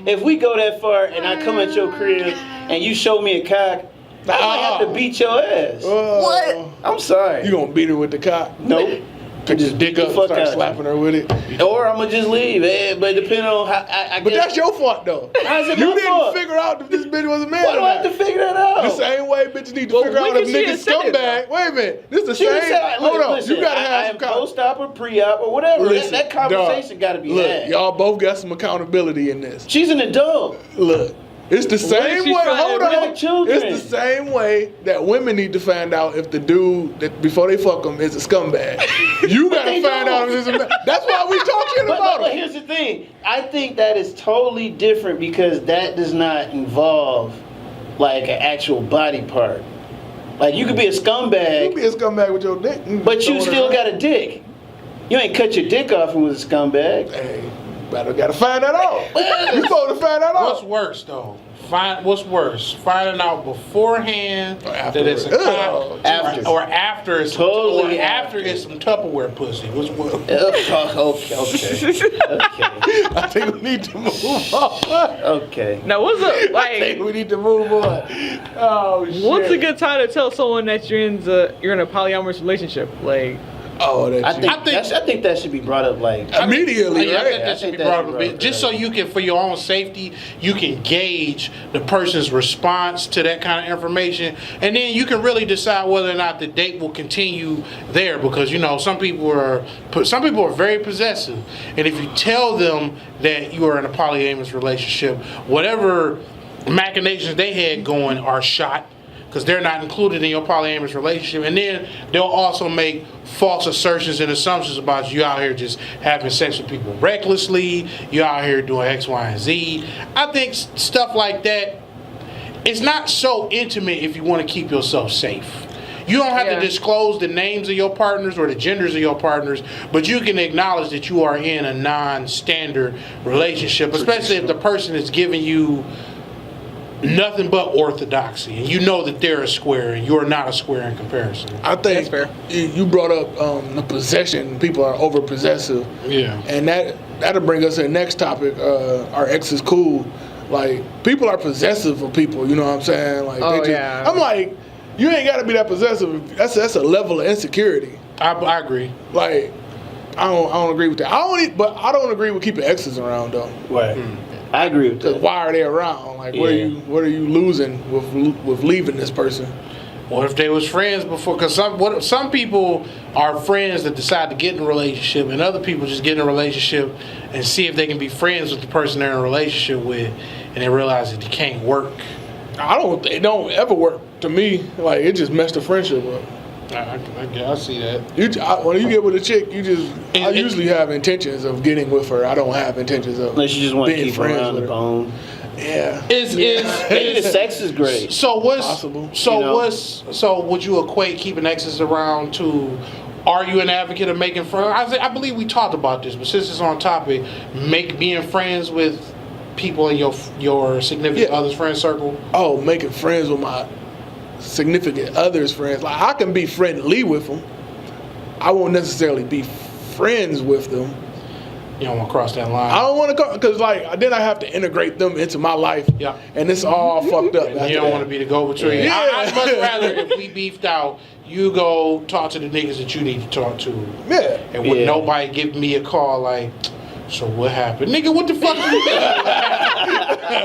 B: If we go that far and I come at your crib and you show me a cock, I might have to beat your ass.
C: What?
B: I'm sorry.
C: You gonna beat her with the cock?
B: Nope.
C: Pick his dick up,
B: fuck
C: start
B: out.
C: slapping her with it.
B: Or I'm gonna just leave. But depending on how I
C: But
B: guess,
C: that's your fault though.
B: How's it
C: You
B: my
C: didn't
B: fault?
C: figure out if this bitch was a man.
B: Why
C: or
B: do I have
C: not.
B: to figure that out?
C: The same way bitches need to
D: Well,
C: figure
D: when
C: out if
D: could she have
C: niggas
D: said it,
C: scumbag. Wait a minute. This the
B: She
C: same.
B: just said,
C: Hold on.
B: listen,
C: You gotta
B: I
C: have
B: am
C: some
B: post-op or pre-op or whatever.
C: Listen,
B: that conversation
C: dog,
B: got to be
C: look,
B: had.
C: y'all both got some accountability in this.
B: She's an adult.
C: Look, it's the same
D: she's
C: way.
D: trying to
C: Hold
B: raise
C: on.
B: children.
C: It's the same way that women need to find out if the dude that before they fuck him is a scumbag. You gotta
B: they
C: find out
B: don't.
C: if it's a man. That's why we talking
B: But
C: about it.
B: here's the thing. I think that is totally different because that does not involve like an actual body part. Like you could be a
C: You
B: be
C: be a scumbag with your dick,
B: but you still got a dick. You ain't cut your dick off and was a scumbag.
C: Hey, gotta find that out. You supposed to find that out.
A: What's worse though? What's worse? Finding out beforehand that it's a
C: Ugh.
A: cock,
B: After.
A: or after it's
B: Totally
A: or after
B: after.
A: it's some Tupperware pussy. What's worse?
B: Okay.
C: I think we need to move on.
B: Okay.
D: Now, what's
C: I
D: a
C: think
D: like?
C: we need to move on. Oh shit.
D: What's a good time to tell someone that you're in a polyamorous relationship? Like,
C: Oh, that
B: I
C: shit.
B: think that should be brought up like
C: Immediately,
A: I
C: right?
A: think that should
B: think
A: be
B: that
A: brought
B: should
A: up a
B: be
A: bit,
B: brought
A: just
B: up.
A: so you can, for your own safety, you can gauge the person's response to that kind of information, and then you can really decide whether or not the date will continue there. Because some people are very possessive, and if you tell them that you are in a polyamorous relationship, whatever machinations they had going are shot, because they're not included in your polyamorous relationship. And then they'll also make false assertions and assumptions about you out here just having sex with people recklessly, you out here doing X, Y, and Z. I think stuff like that, it's not so intimate if you want to keep yourself safe. You don't have to disclose the names of your partners or the genders of your partners, but you can acknowledge that you are in a non-standard relationship, especially if the person is giving you nothing but orthodoxy, and you know that they're a square and you're not a square in comparison.
C: I think
D: That's fair.
C: you brought up the possession. People are over possessive.
A: Yeah.
C: And that'll bring us to the next topic. Our ex is cool. Like, people are possessive of people. You know what I'm saying? Like,
D: Oh,
C: they just,
D: yeah.
C: I'm like, you ain't got to be that possessive. That's a level of insecurity.
A: I agree.
C: Like, I don't agree with that. But I don't agree with keeping exes around though.
B: right. I agree with
C: Because
B: that.
C: why are they around? Like, what are you losing with leaving this person?
A: What if they was friends before? Because some people are friends that decide to get in a relationship, and other people just get in a relationship and see if they can be friends with the person they're in a relationship with, and they realize that it can't work.
C: It don't ever work to me. Like, it just messed the friendship up.
A: I see that.
C: When you get with a chick, I
A: it-
C: usually have intentions of getting with her. I don't have intentions of
B: Unless you just want to
C: being
B: keep her
C: friends
B: around
C: with
B: the
C: her.
B: bone.
C: Yeah.
B: Maybe the sex is great.
A: So what's
C: Possible.
A: So would you equate keeping exes around to? Are you an advocate of making friends? I believe we talked about this, but since it's on topic, being friends with people in your significant other's friend circle.
C: Oh, making friends with my significant other's friends. Like, I can be friendly with them. I won't necessarily be friends with them.
A: You don't want to cross that line.
C: I don't want to, because like then I have to integrate them into my life.
A: Yeah.
C: And it's all fucked up.
A: You don't want to be the go-between.
C: Yeah.
A: I'd much rather if we beefed out, you go talk to the niggas that you need to talk to.
C: Yeah.
A: And with nobody giving me a call like, so what happened? Nigga, what the fuck you do?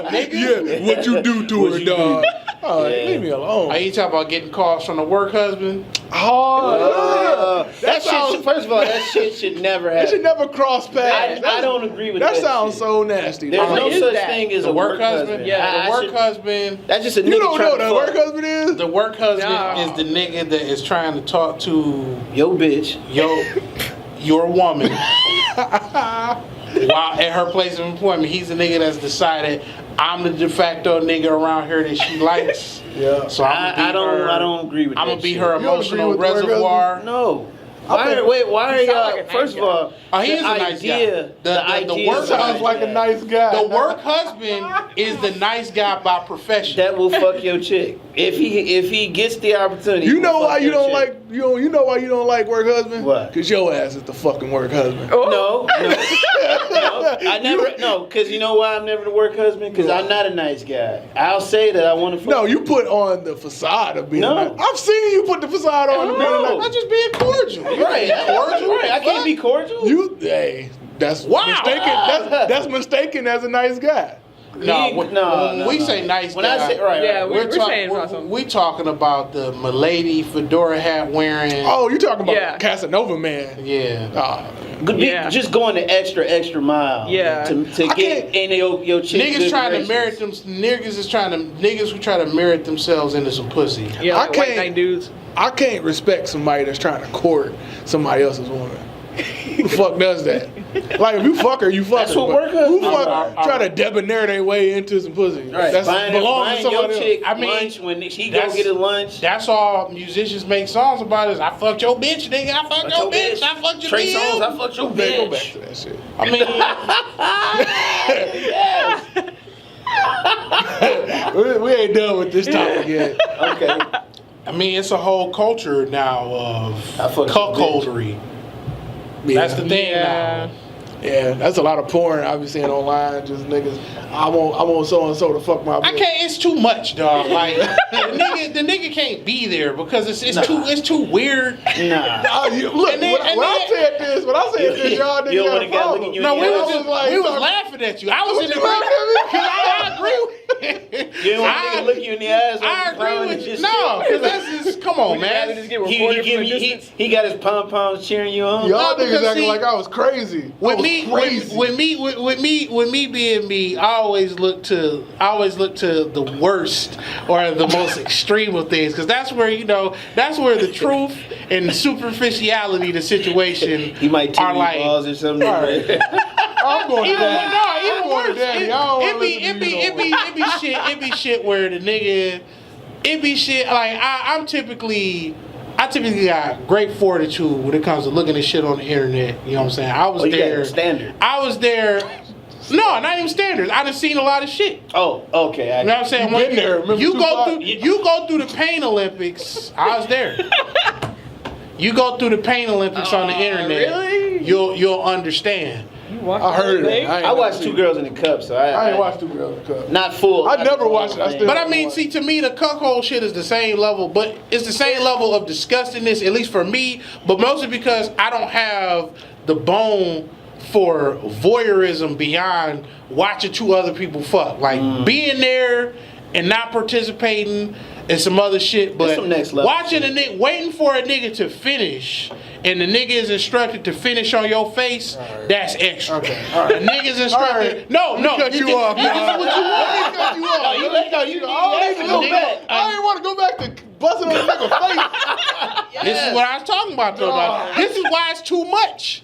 A: Nigga?
C: Yeah, what you do to her, dog? Oh, leave me alone.
A: Are you talking about getting calls from the work husband?
C: Oh,
B: that shit. First of all, that shit should never happen.
C: It should never cross paths.
B: I don't agree with that.
C: That sounds
B: shit.
C: so nasty.
B: There's no
D: is
B: such
D: that?
B: thing as
A: The
B: a
A: work husband?
D: Yeah,
A: the work husband.
B: That's just a nigga
C: You don't know
B: trying
C: what
B: to
C: the work
B: fuck
C: husband is?
A: The work husband
D: No.
A: is the nigga that is trying to talk to
B: Yo, bitch.
A: your woman while at her place of employment. He's the nigga that's decided I'm the de facto nigga around here that she likes.
C: Yeah.
A: So
B: I don't agree with that.
A: I'm gonna be
B: shit.
A: her
C: You don't agree
A: emotional
C: with the work
A: reservoir.
B: No.
C: Okay.
B: Why are
D: He sound
B: y'all?
D: like a nice
B: First of
D: guy.
B: all,
A: Oh, he
B: the
A: is a nice guy.
B: idea,
A: The
B: idea
A: work
B: is
C: Sounds like a nice guy.
A: The work husband is the nice guy by profession.
B: that will fuck your chick if he gets the opportunity.
C: You
B: he
C: know
B: will
C: why
B: fuck
C: you
B: your
C: don't
B: chick.
C: like you know why you don't like work husband?
B: Why?
C: Cause your ass is the fucking work husband.
B: No, I never. No, because you know why I'm never the work husband? Because I'm not a nice guy. I'll say that I want to. Fuck.
C: No, you put on the facade of being
B: No.
C: nice. I've seen you put the facade on. of being
B: No.
C: nice.
A: Not just being cordial.
B: Right, right. I can't be cordial.
C: Hey, that's
A: Wow.
C: mistaken. That's mistaken as a nice guy.
A: No, when we say nice
B: When
A: guy,
B: I say right,
D: Yeah,
B: right.
D: we're saying about something.
A: we talking about the milady fedora hat wearing.
C: Oh, you talking about
D: Yeah.
C: Casanova man?
A: Yeah.
D: Yeah.
B: Just going the extra mile.
D: Yeah.
B: To get in your chick.
A: Niggas
B: good
A: trying to
B: graces.
A: merit them. Niggas who try to merit themselves into some pussy.
D: Yeah, like
C: I
D: white
C: can't-
D: knight dudes.
C: I can't respect somebody that's trying to court somebody else's woman. Who the fuck does that? Like if you fuck her, you fuck
B: That's
C: her.
B: what
C: but
B: work husbands
C: who fuck
B: are.
C: try to debonair their way into some pussy?
B: Right.
C: That's
B: Buying
C: belongs to
B: your
C: somebody
B: chick
C: else.
A: I mean,
B: lunch when she go
A: that's-
B: get a lunch.
A: That's all musicians make songs about is I fucked your bitch, nigga. I fucked your bitch. I fucked your
B: Trey
A: bitch.
B: Songz, I fucked your
C: Man, go back
B: bitch.
C: to that shit.
A: I mean,
C: We ain't done with this topic yet.
B: Okay.
A: I mean, it's a whole culture now of
B: I fucked your
A: cuckoldry. That's the thing now.
C: Yeah, that's a lot of porn I be seeing online. Just niggas, I want so and so to fuck my bitch.
A: I can't. It's too much, dog. Like the nigga can't be there because it's too weird.
B: Nah.
C: Oh, look,
A: And then-
C: when
A: and
C: I
A: then-
C: said this, y'all
B: You
C: niggas
B: don't
C: got
B: want
C: a
B: a guy
C: problem.
B: looking you
A: No,
B: in
A: we
B: the
A: was
B: eyes.
A: just
C: like,
A: we was
C: talking-
A: laughing at you. I was in
C: you
A: the
C: laughing at me?
A: because I agree with
B: You don't want a nigga look you in the eyes.
A: I agree with you. No, because that's just come on, man.
D: Just get
B: He,
D: recorded from a
B: he
D: distance.
B: got his pom-poms cheering you on.
C: Y'all
A: No,
C: niggas
A: because
C: acting
A: see,
C: like I was crazy.
A: With
C: I was
A: me,
C: crazy.
A: with me being me, I always look to the worst or the most extreme of things because that's where that's where the truth and the superficiality of the situation
B: He might
A: are
B: TV
A: like.
B: balls or something.
C: Right. I'm going to
A: Even
C: daddy.
A: even
C: I'm going
A: worse.
C: to daddy. I don't
A: It
C: want to
A: be
C: listen to you no more.
A: it be shit where the nigga. It be shit like I typically got great fortitude when it comes to looking at shit on the internet. You know what I'm saying? I was
B: Oh, you got
A: there.
B: standard.
A: I was there. No, not even standards. I done seen a lot of shit.
B: Oh, okay.
A: You know what I'm saying?
C: You been there. Remember
A: you go
C: Tupac?
A: through the Pain Olympics. I was there. You go through the Pain Olympics on the internet.
D: Really?
A: You'll understand.
C: I heard it.
B: I watched Two Girls in the Cup, so
C: I ain't watched Two Girls in the Cup.
B: Not full.
C: I never watched it. I still-
A: But I mean, see, to me, the cuckold shit is the same level, but it's the same level of disgustingness, at least for me, but mostly because I don't have the bone for voyeurism beyond watching two other people fuck. Like, being there and not participating and some other shit, but
B: That's some next level
A: watching
B: shit.
A: a nigga, waiting for a nigga to finish, and the nigga is instructed to finish on your face, that's extra.
C: Okay, all right.
A: The nigga's instructed,
C: All right.
A: no,
C: Let me cut you off,
A: this is
C: dog.
A: what you want.
C: Let me cut you off.
B: No, you let go. You
C: I don't need to go
A: nigga.
C: back. I didn't want to go back to busting on the nigga's face.
A: This is what I was talking about, though. dog. This is why it's too much.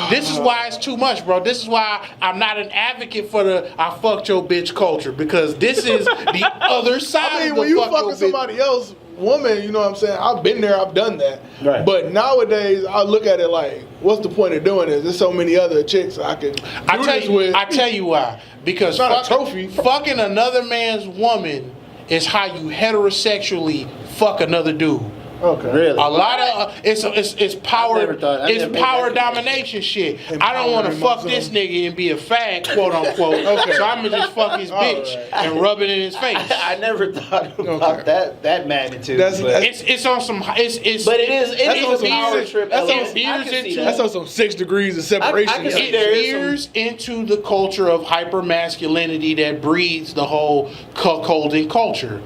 A: This is why it's too much, bro. This is why I'm not an advocate for the I fucked your bitch culture, because this is the other side
C: I mean,
A: of the
C: when you
A: fuck your
C: fucking
A: bitch.
C: somebody else woman, you know what I'm saying? I've been there, I've done that.
B: Right.
C: But nowadays, I look at it like, what's the point of doing this? There's so many other chicks I can do this with.
A: I tell you why. Because
C: It's not a trophy.
A: fucking another man's woman is how you heterosexually fuck another dude.
C: Okay.
B: Really?
A: A lot of it's power.
B: never thought- I
A: It's
B: never made
A: power
B: that connection.
A: domination shit. I don't want to
C: Empowering
A: fuck this
C: myself.
A: nigga and be a fag, quote unquote. So I'm gonna just fuck his bitch and rub it in his face.
B: I never thought about that magnitude.
C: That's-
B: but,
C: that's-
A: It's on some. It's
B: but it is
C: That's
B: a
C: on some
B: power
C: shit.
B: trip.
C: That's on
B: element.
C: some-
B: I can see
A: into-
B: that.
C: That's on some 6 degrees of separation.
B: I can see
A: it
B: there is
A: veers into the culture of hypermasculinity that breeds the whole cuckolding culture.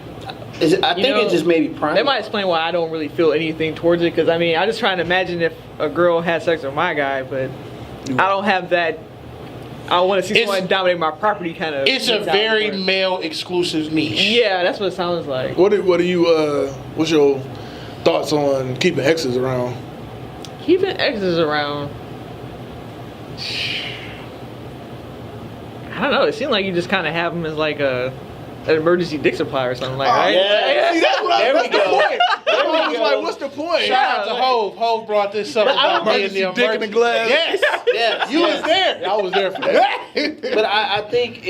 B: I think it just may be prime.
D: That might explain why I don't really feel anything towards it. Because I mean, I just trying to imagine if a girl had sex with my guy, but I don't have that. I don't want to see
A: It's-
D: someone dominate my property kind of.
A: It's a very male exclusive niche.
D: Yeah, that's what it sounds like.
C: What do you what's your thoughts on keeping exes around?
D: Keeping exes around. I don't know. It seemed like you just kind of have them as like an emergency dick supply or something like that.
B: yeah.
C: See, that's what
B: There we
C: that's the
B: go.
C: point. That's why I was
B: go.
C: like, what's the point?
A: Shout out to
D: like-
A: Hove. Hove brought this up about me and the
C: Emergency dick in the
A: emergency.
C: glass.
A: Yes,
B: Yes,
A: you
B: yes.
A: was there.
C: I was there for that.
B: But I think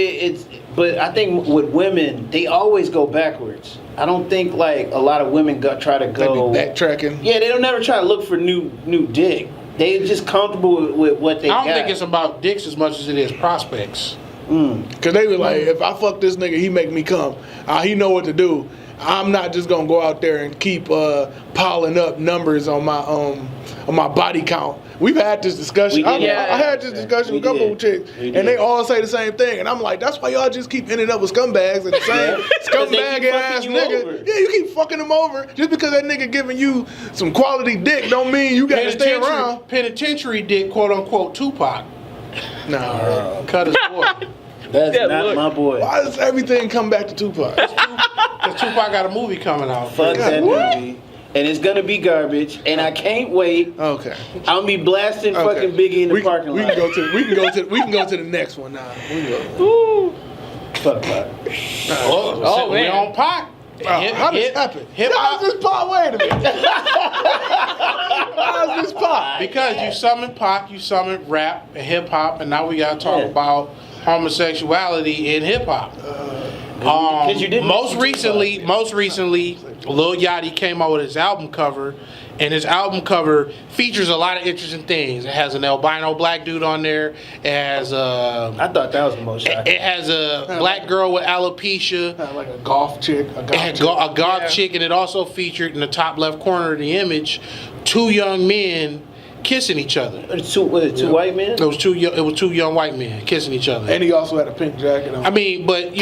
B: but I think with women, they always go backwards. I don't think like a lot of women try to
C: They be
B: go.
C: backtracking.
B: Yeah, they don't never try to look for new dick. They just comfortable with what they
A: I don't
B: got.
A: think it's about dicks as much as it is prospects.
C: Cause they were like, if I fuck this nigga, he make me come. He know what to do. I'm not just gonna go out there and keep piling up numbers on my body count. We've had this discussion.
B: We did.
C: I had this discussion with a couple of chicks,
B: We
C: and
B: did.
C: they all say the same thing. And I'm like, that's why y'all just keep ending up with scumbags and the same scumbag
B: keep
C: ass
B: fucking you
C: nigga.
B: over.
C: Yeah, you keep fucking them over. Just because that nigga giving you some quality dick, don't mean you gotta stay around.
A: Penitentiary dick, quote unquote, Tupac.
C: Nah.
A: Cut his boy.
B: That's
D: Yeah,
B: not
D: look.
B: my boy.
C: Why does everything come back to Tupac?
A: Because Tupac got a movie coming out.
B: Fuck that
C: What?
B: movie. And it's gonna be garbage. And I can't wait.
C: Okay.
B: I'm gonna be blasting fucking Biggie in the parking
C: we
B: lot.
C: can go to the next one now. We can go.
B: Fuck Pac.
A: Oh, we
D: man.
A: on Pac.
C: How does this happen?
A: Hip
C: How's
A: hop.
C: this pot? Wait a minute. How's this pot?
A: Because you summon Pac, you summon rap and hip hop, and now we gotta talk
B: Yeah.
A: about homosexuality in hip hop.
B: you didn't
A: Most
B: mention
A: recently, Lil Yachty came out with his album cover, and his album cover features a lot of interesting things. It has an albino black dude on there. It has
B: I thought that was the most shocking.
A: it has a black girl with alopecia.
C: Like a golf chick.
A: It had a goth chick, and it also featured in the top left corner of the image 2 young men kissing each other.
B: Two white men?
A: It was two young white men kissing each other.
C: And he also had a pink jacket on.
A: I mean, but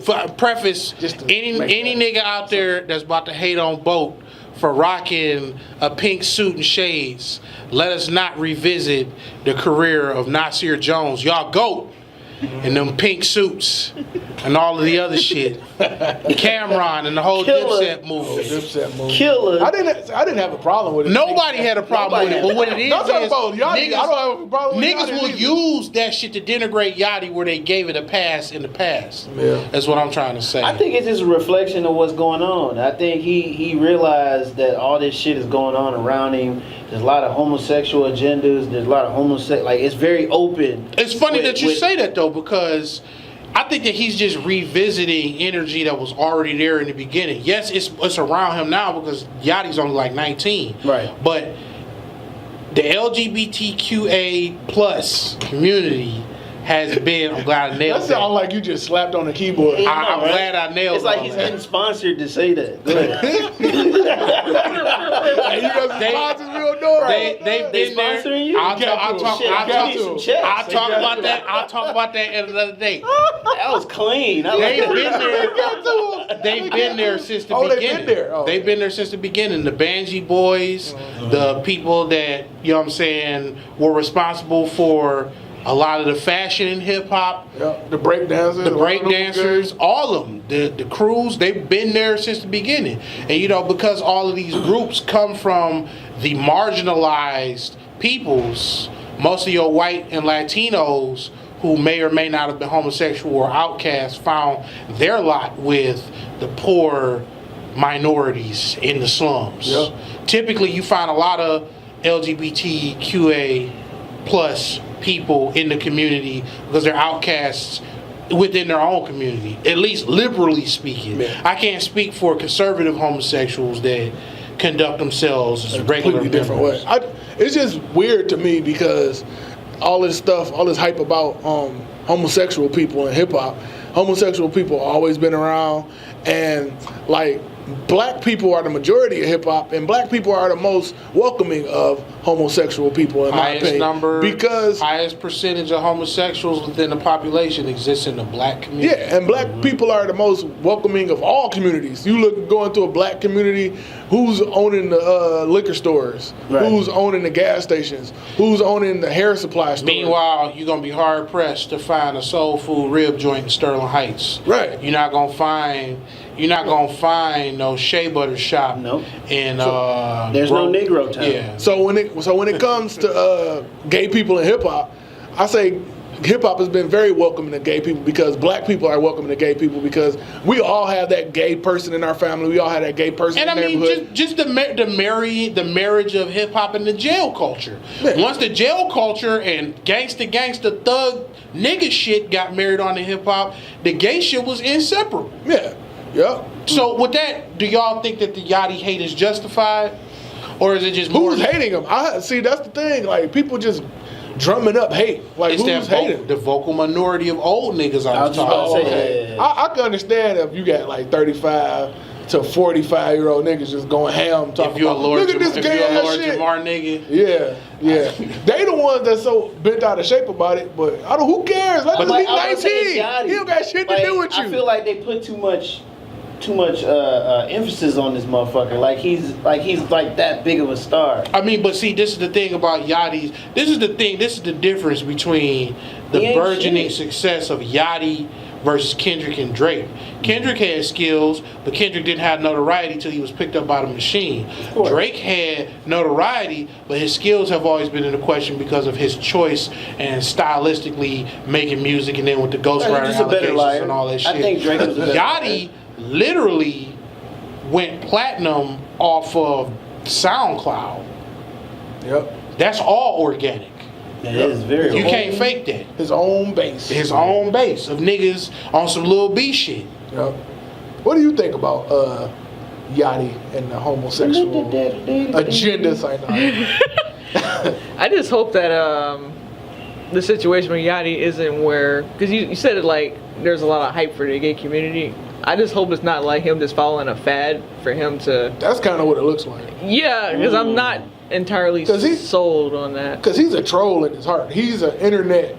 A: for preface,
C: Just to
A: any
C: make
A: nigga out there that's about to hate on Boat for rocking a pink suit and shades, let us not revisit the career of Nasir Jones. Y'all GOAT in them pink suits and all of the other shit. Cameron and the whole
B: Killer.
A: Dipset movie.
C: Dipset movie.
B: Killer.
C: I didn't have a problem with it.
A: Nobody had a problem with it, but what it is
C: Don't talk
A: is
C: about Yachty. I don't have a problem with
A: niggas
C: Yachty
A: will
C: either.
A: use that shit to denigrate Yachty where they gave it a pass in the past.
C: Yeah.
A: That's what I'm trying to say.
B: I think it's just a reflection of what's going on. I think he realized that all this shit is going on around him. There's a lot of homosexual agendas. There's a lot of like it's very open.
A: It's funny
B: with-
A: that you
B: with-
A: say that though, because I think that he's just revisiting energy that was already there in the beginning. Yes, it's around him now because Yachty's only like 19.
B: Right.
A: But the LGBTQA plus community has been, I'm glad I nailed
C: That
A: that.
C: sounds like you just slapped on the keyboard.
B: Yeah.
A: I'm
B: right?
A: glad I nailed
B: It's like
A: all
B: he's
A: that.
B: getting sponsored to say that. Go ahead.
C: Hey, you got some
A: They-
C: sponsors real door.
A: They've
B: They
A: been there.
B: sponsoring you?
A: I'll
B: Shit,
A: talk
B: I need some checks.
A: I'll talk
C: They
A: about
C: got
A: that. I'll talk about that at another day.
B: That was clean. I like
A: They've
B: it.
A: been there. They've been there since the
C: Oh, they've
A: beginning.
C: been there. Oh.
A: They've been there since the beginning. The Banji boys, the people that, you know what I'm saying, were responsible for a lot of the fashion in hip hop,
C: Yeah, the break dancers.
A: the break dancers, all of them, the crews, they've been there since the beginning. And you know, because all of these groups come from the marginalized peoples, most of your white and Latinos who may or may not have been homosexual or outcasts found their lot with the poor minorities in the slums.
C: Yeah.
A: Typically you find a lot of LGBTQA plus people in the community because they're outcasts within their own community, at least liberally speaking.
C: Yeah.
A: I can't speak for conservative homosexuals that conduct themselves as regular
C: completely different way.
A: members.
C: It's just weird to me because all this stuff, all this hype about homosexual people in hip hop, homosexual people always been around, and like black people are the majority of hip hop, and black people are the most welcoming of homosexual people in my opinion. Because
A: highest percentage of homosexuals within the population exists in the black community.
C: yeah, and black people are the most welcoming of all communities. You go into a black community, who's owning the liquor stores,
B: Right.
C: who's owning the gas stations, who's owning the hair supply stores.
A: Meanwhile, you're gonna be hard pressed to find a soul food rib joint in Sterling Heights.
C: Right.
A: You're not gonna find no shea butter shop.
B: Nope.
A: In
B: There's no Negro town.
A: Yeah.
C: So when it comes to gay people in hip hop, I say hip hop has been very welcoming to gay people because black people are welcoming to gay people because we all have that gay person in our family. We all have that gay person
A: And
C: in
A: I
C: the
A: mean,
C: neighborhood.
A: just the marriage of hip hop and the jail culture.
C: Yeah.
A: Once the jail culture and gangsta thug nigga shit got married on the hip hop, the gay shit was inseparable.
C: Yeah. Yep.
A: So with that, do y'all think that the Yachty hate is justified, or is it just more?
C: Who's hating him? I see. That's the thing. Like people just drumming up hate. Like
A: It's
C: who's hating?
A: the vocal minority of old niggas I was
B: just about
A: talking
B: to
A: about.
B: say, yeah.
C: I can understand if you got like 35 to 45-year-old niggas just going ham talking
A: If you're a
C: about,
A: Lord,
C: look at this
A: if
C: gay
A: you're a
C: ass
A: Lord
C: shit.
A: Jamar nigga.
C: Yeah. They the ones that's so bent out of shape about it, but who cares? Let him be
B: Like, I was gonna say
C: 19.
B: Yachty.
C: He don't got shit to
B: Like,
C: do with you.
B: I feel like they put too much emphasis on this motherfucker. Like he's like that big of a star.
A: I mean, but see, this is the thing about Yachty's. This is the difference between the
B: He ain't
A: burgeoning
B: shit.
A: success of Yachty versus Kendrick and Drake. Kendrick had skills, but Kendrick didn't have notoriety till he was picked up by the machine.
B: course.
A: Drake had notoriety, but his skills have always been in the question because of his choice and stylistically making music, and then with the ghostwriter
B: He's just a better
A: allegations
B: liar.
A: and all that shit.
B: I think Drake was a better
A: Yachty literally went platinum off of SoundCloud.
C: Yep.
A: That's all organic.
B: It is very.
A: You
B: old.
A: can't fake that.
C: His own base.
A: His own base of niggas on some Lil B shit.
C: Yep. What do you think about Yachty and the homosexual agenda?
D: I just hope that the situation with Yachty isn't where, because you said it like there's a lot of hype for the gay community. I just hope it's not like him just following a fad for him to.
C: That's kind of what it looks like.
D: Yeah, because I'm not entirely
C: 'Cause he-
D: sold on that.
C: Because he's a troll in his heart. He's an internet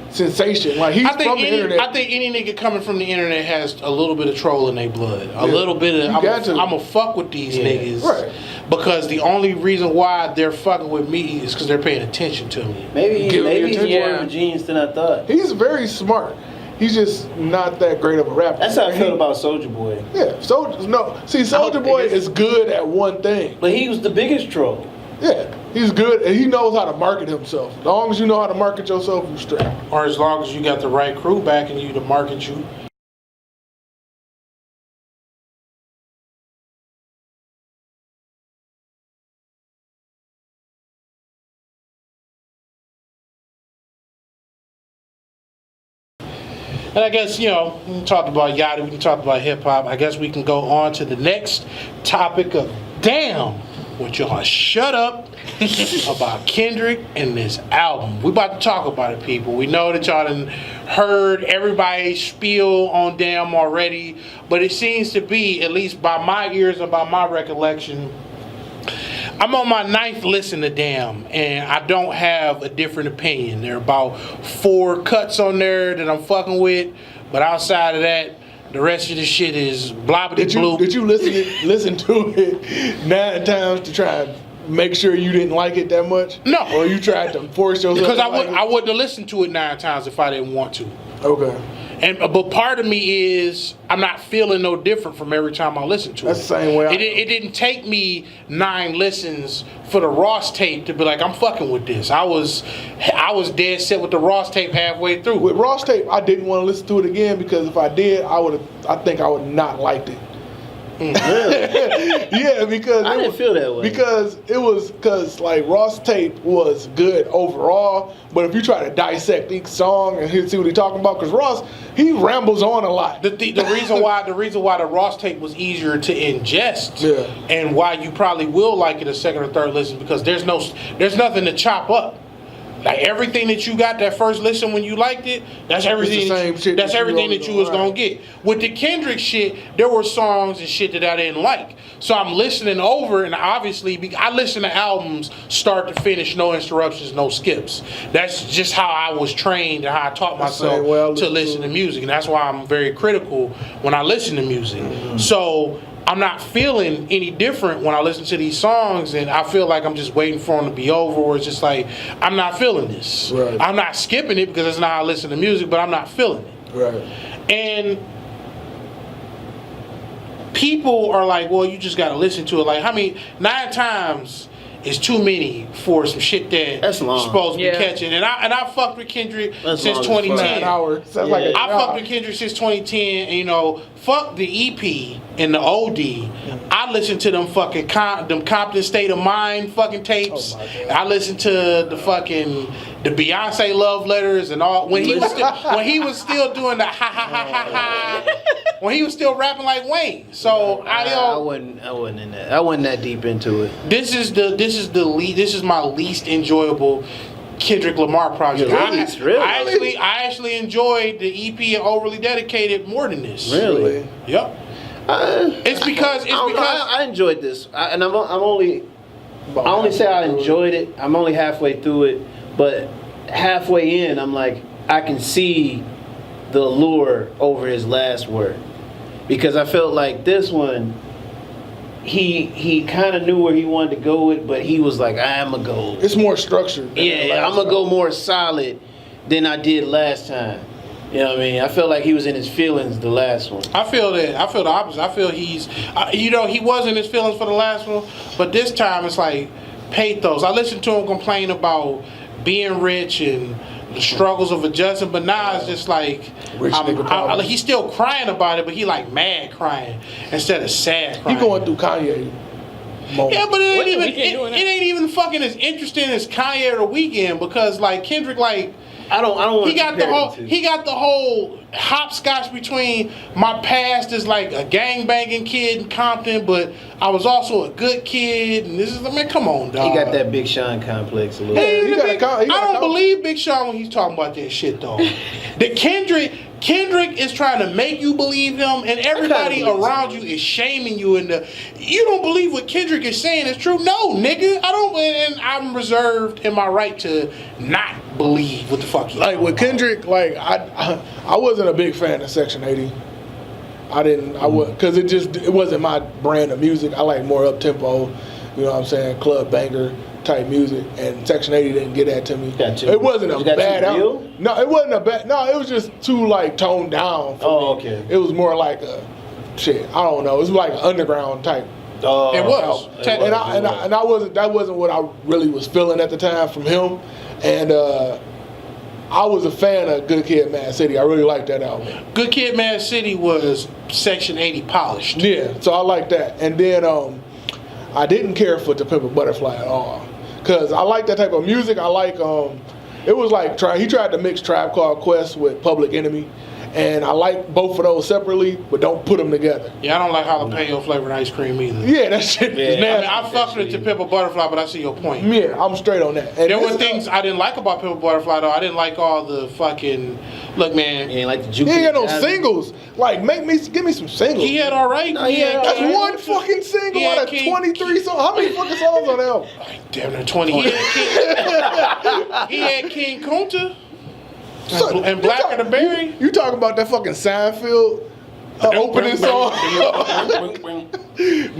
C: sensation. Like he's from the internet.
A: I think any nigga coming from the internet has a little bit of troll in their blood. A
C: Yeah.
A: little bit of
C: You got to.
A: I'm a fuck with these niggas.
C: Right.
A: Because the only reason why they're fucking with me is because they're paying attention to me.
B: Maybe
C: Give me
B: he's
C: attention.
B: more of a genius than I thought.
C: He's very smart. He's just not that great of a rapper.
B: That's how I felt about Soulja Boy.
C: Yeah, Soulja Boy is good at one thing.
B: But he was the biggest troll.
C: Yeah, he's good and he knows how to market himself. As long as you know how to market yourself, you're straight.
A: Or as long as you got the right crew backing you to market you. And I guess, we talked about Yachty, we talked about hip hop. I guess we can go on to the next topic of damn, would y'all shut up about Kendrick and this album. We about to talk about it, people. We know that y'all done heard everybody spiel on damn already, but it seems to be, at least by my ears and by my recollection, I'm on my 9th listen to Damn, and I don't have a different opinion. There are about 4 cuts on there that I'm fucking with, but outside of that, the rest of the shit is blobbity bloop.
C: Did you listen to it 9 times to try and make sure you didn't like it that much?
A: No.
C: Or you tried to force yourself
A: Because
C: to
A: I
C: like
A: wouldn't have listened to it 9 times if I didn't want to.
C: Okay.
A: But part of me is I'm not feeling no different from every time I listen to it.
C: That's the same way
A: It didn't take me 9 listens for the Ross tape to be like, I'm fucking with this. I was dead set with the Ross tape halfway through.
C: With Ross tape, I didn't want to listen to it again because if I did, I think I would not liked it.
B: Really?
C: Yeah, because
B: I didn't feel that way.
C: Because like Ross tape was good overall, but if you try to dissect each song and see what he's talking about, because Ross, he rambles on a lot.
A: The reason why the Ross tape was easier to ingest, and why you probably will like it a second or third listen, because there's nothing to chop up. Like everything that you got that first listen when you liked it, that's everything. That's everything that you was gonna get. With the Kendrick shit, there were songs and shit that I didn't like. So I'm listening over, and obviously I listen to albums start to finish, no interruptions, no skips. That's just how I was trained and how I taught myself to listen to music, and that's why I'm very critical when I listen to music. Mm-hmm. So I'm not feeling any different when I listen to these songs, and I feel like I'm just waiting for them to be over, or it's just like, I'm not feeling this.
C: Right.
A: I'm not skipping it because that's not how I listen to music, but I'm not feeling it.
C: Right.
A: And people are like, well, you just got to listen to it. Like, 9 times is too many for some shit that's supposed to be catching. And I fucked with Kendrick since 2010. I fucked with Kendrick since 2010, and fuck the EP and the OD. I listened to them fucking them Compton State of Mind fucking tapes. I listened to the Beyonce love letters and all when he was still doing the ha ha ha ha ha. When he was still rapping like Wayne. So I wasn't in that. I wasn't that deep into it. This is my least enjoyable Kendrick Lamar project. I actually enjoyed the EP and Overly Dedicated more than this.
B: Really?
A: Yep. It's because
B: I enjoyed this, I only say I enjoyed it. I'm only halfway through it, but halfway in, I'm like, I can see the allure over his last work, because I felt like this one, he kind of knew where he wanted to go with, but he was like, I'm gonna go.
C: It's more structured.
B: Yeah, I'm gonna go more solid than I did last time. You know what I mean? I felt like he was in his feelings the last one.
A: I feel that. I feel the opposite. I feel he's, he was in his feelings for the last one, but this time it's like pathos. I listened to him complain about being rich and the struggles of adjusting, but now it's just like he's still crying about it, but he like mad crying instead of sad crying.
C: He going through Kanye moment.
A: Yeah, but it ain't even fucking as interesting as Kanye or The Weeknd, because like Kendrick, like
B: I don't want.
A: He got the whole hopscotch between my past as like a gangbanging kid in Compton, but I was also a good kid, and this is, come on, dog.
B: He got that Big Sean complex a little.
A: I don't believe Big Sean when he's talking about that shit, though. The Kendrick is trying to make you believe him, and everybody around you is shaming you. You don't believe what Kendrick is saying is true? No, nigga, I don't. And I'm reserved in my right to not believe what the fuck he.
C: Like with Kendrick, like I wasn't a big fan of Section 80. Because it wasn't my brand of music. I like more up tempo, you know what I'm saying, club banger type music, and Section 80 didn't get that to me. It wasn't a bad album. No, it wasn't a bad. No, it was just too like toned down for me. Okay. It was more like a shit. I don't know. It was like an underground type.
A: It was.
C: And I wasn't. That wasn't what I really was feeling at the time from him, and. I was a fan of Good Kid, Mad City. I really liked that album.
A: Good Kid, Mad City was Section 80 polished.
C: Yeah, so I like that. And then I didn't care for To Pimp a Butterfly at all, because I like that type of music. I like it was like he tried to mix Tribe Called Quest with Public Enemy, and I like both of those separately, but don't put them together.
A: Yeah, I don't like jalapeno flavored ice cream either.
C: Yeah, that shit is nasty.
A: I fucked with To Pimp a Butterfly, but I see your point.
C: Yeah, I'm straight on that. And
A: there were things I didn't like about Pimp a Butterfly, though. I didn't like all the fucking... Look, man.
B: You ain't like the
C: He ain't got no singles. Like, give me some singles.
A: He had all right.
C: That's one fucking single out of 23 songs. How many fucking songs on the album?
A: Damn near 20. He had King Kunta. And Blacker the Berry.
C: You talking about that fucking Seinfeld opening song?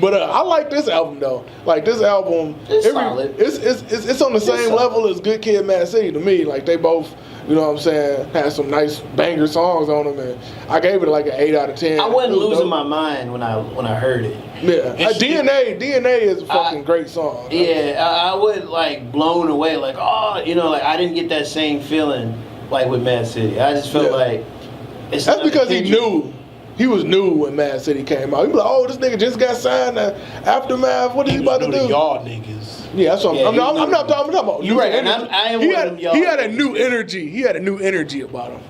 C: But I like this album though. Like this album,
B: solid.
C: It's on the same level as Good Kid, Mad City to me. Like they both, you know what I'm saying, had some nice banger songs on them, and I gave it like an 8 out of 10.
B: I wasn't losing my mind when I heard it.
C: Yeah, DNA is a fucking great song.
B: Yeah, I was like blown away. Like like I didn't get that same feeling like with Mad City. I just felt like
C: that's because he knew. He was new when Mad City came out. He was like, oh, this nigga just got signed to Aftermath. What is he about to do?
A: Y'all niggas.
C: Yeah, that's what I'm not talking about.
B: You're right, and I am one of them y'all.
C: He had a new energy. He had a new energy about him.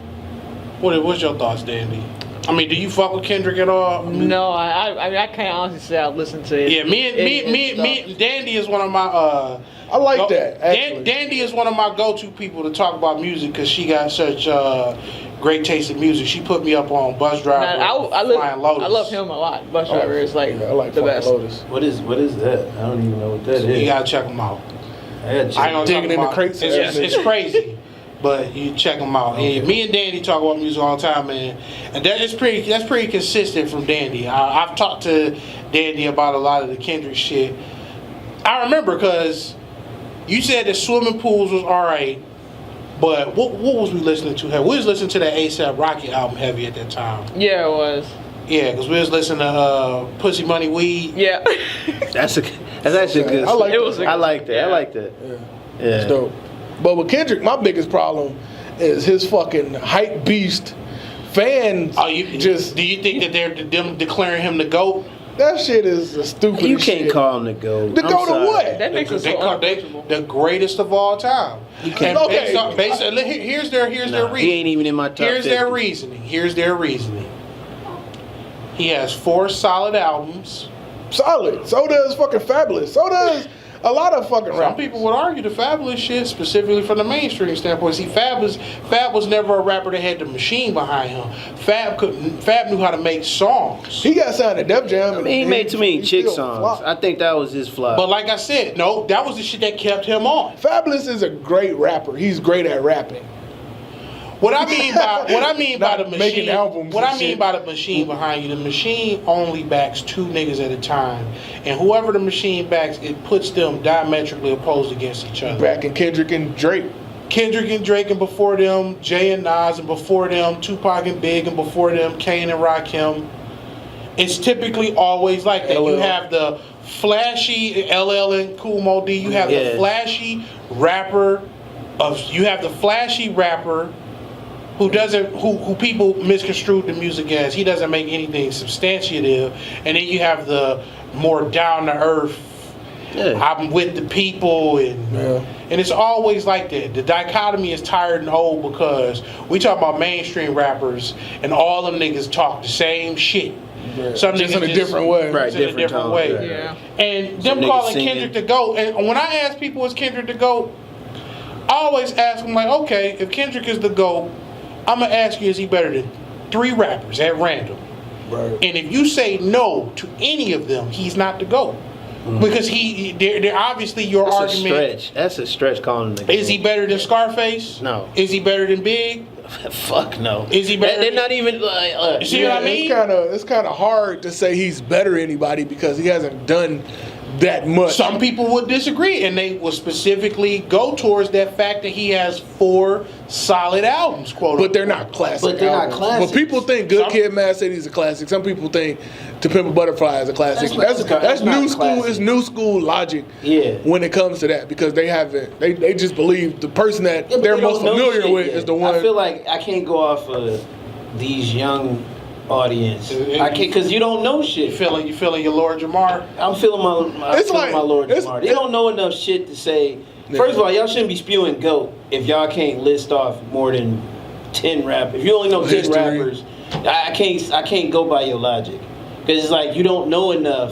A: What's your thoughts, Dandy? I mean, do you fuck with Kendrick at all?
D: No, I can't honestly say I listen to it.
A: Yeah, me, Dandy is one of my.
C: I like that. Actually.
A: Dandy is one of my go-to people to talk about music because she got such great taste in music. She put me up on Bus Driver. Flying Lotus.
D: I love him a lot. Bus Driver is like
C: I like
D: the
C: Flying
D: best.
C: Lotus.
B: What is that? I don't even know what that is.
A: You gotta check them out.
B: I gotta check.
A: I ain't
C: Digging
A: gonna
C: in the
A: talk
C: crates.
A: about it's crazy, but you check them out.
C: Okay.
A: And me and Dandy talk about music all the time, man, and that's pretty consistent from Dandy. I've talked to Dandy about a lot of the Kendrick shit. I remember because you said that Swimming Pools was alright, but what was we listening to? We was listening to that A$AP Rocky album heavy at that time.
D: Yeah, it was.
A: Yeah, because we was listening to Pussy Money Weed.
D: Yeah.
B: That's actually good.
C: I like
B: I
C: that.
B: like that.
D: Yeah.
B: I like that.
C: Yeah.
B: Yeah.
C: It's dope. But with Kendrick, my biggest problem is his fucking hype beast fans.
A: Do you think that they're them declaring him the GOAT?
C: That shit is the stupidest
B: You can't
C: shit.
B: call him the GOAT.
C: The GOAT of what?
D: That makes us so uncomfortable.
A: The greatest of all time.
B: can't-
A: And here's their
B: Nah,
A: reasoning.
B: he ain't even in my top
A: Here's
B: 50.
A: their reasoning. He has 4 solid albums.
C: Solid. So does fucking Fabulous. So does a lot of fucking
A: Some
C: rappers.
A: people would argue the Fabulous shit, specifically from the mainstream standpoint. See, Fab was never a rapper that had the machine behind him. Fab knew how to make songs.
C: He got signed to Def Jam.
B: I mean, he made too many chick
C: still
B: songs.
C: flopped.
B: I think that was his flop.
A: But like I said, no, that was the shit that kept him on.
C: Fabulous is a great rapper. He's great at rapping.
A: What I mean by
C: Not
A: the machine,
C: making albums
A: what
C: and
A: I mean
C: shit.
A: by the machine behind you, the machine only backs 2 niggas at a time, and whoever the machine backs, it puts them diametrically opposed against each other.
C: Back in Kendrick and Drake.
A: Kendrick and Drake, and before them, Jay and Nas, and before them, Tupac and Big, and before them, Kane and Rakim. It's typically always like that.
C: LL.
A: You have the flashy LL and Kool Mo D. You have the flashy rapper who people misconstrued the music as. He doesn't make anything substantiative. And then you have the more down to earth, I'm with the people, and it's always like that. The dichotomy is tired and old because we talk about mainstream rappers and all them niggas talk the same shit.
C: Yeah.
A: Some
C: Just
A: niggas
C: in a different way.
B: Right,
A: in a different
B: tone,
A: way.
B: right.
D: Yeah.
A: And
B: Some
A: them
B: niggas
A: calling
B: singing.
A: Kendrick the GOAT, and when I ask people is Kendrick the GOAT, I always ask them like, okay, if Kendrick is the GOAT, I'm gonna ask you, is he better than 3 rappers at random?
C: Right.
A: And if you say no to any of them, he's not the GOAT. Because they're obviously your
B: That's
A: argument.
B: a stretch. That's a stretch calling him the GOAT.
A: Is he better than Scarface?
B: No.
A: Is he better than Big?
B: Fuck no.
A: Is he better?
B: They're not even like.
A: See what I mean?
C: It's kind of hard to say he's better than anybody because he hasn't done that much.
A: Some people would disagree, and they will specifically go towards that fact that he has 4 solid albums, quote.
C: But they're not classic.
B: But they're not
C: albums.
B: classics.
C: But people think Good
A: Some-
C: Kid, Mad City is a classic. Some people think To Pimp a Butterfly is a classic.
B: That's
C: That's
B: not
C: new school.
B: classic.
C: It's new school logic.
B: Yeah.
C: When it comes to that, because they haven't. They just believe the person that
B: Yeah, but
C: they're
B: they
C: most
B: don't know
C: familiar
B: shit
C: with
B: yet.
C: is the one.
B: I feel like I can't go off of these young audience. I can't because you don't know shit.
A: You feeling your Lord Jamar?
B: I'm feeling my
C: It's like-
B: my Lord
C: it's-
B: Jamar. They don't know enough shit to say.
C: Yeah.
B: First of all, y'all shouldn't be spewing GOAT if y'all can't list off more than 10 rappers. If you only know 10
C: History.
B: rappers, I can't go by your logic because it's like you don't know enough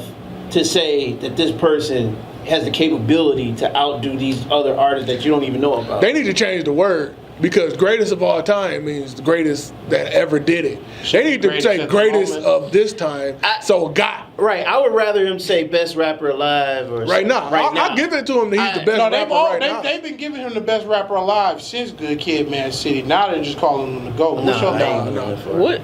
B: to say that this person has the capability to outdo these other artists that you don't even know about.
C: They need to change the word because greatest of all time means the greatest that ever did it. They need to
A: Greatest
C: say
A: at the
C: greatest
A: moment.
C: of this time. So got
B: Right, I would rather him say best rapper alive or
C: right now. I'll give it to him that he's the best
A: No,
C: rapper now.
A: they've been giving him the best rapper alive since Good Kid, Mad City. Now they're just calling him the GOAT. What's your
B: I
A: thought?
B: ain't going for it.
D: What?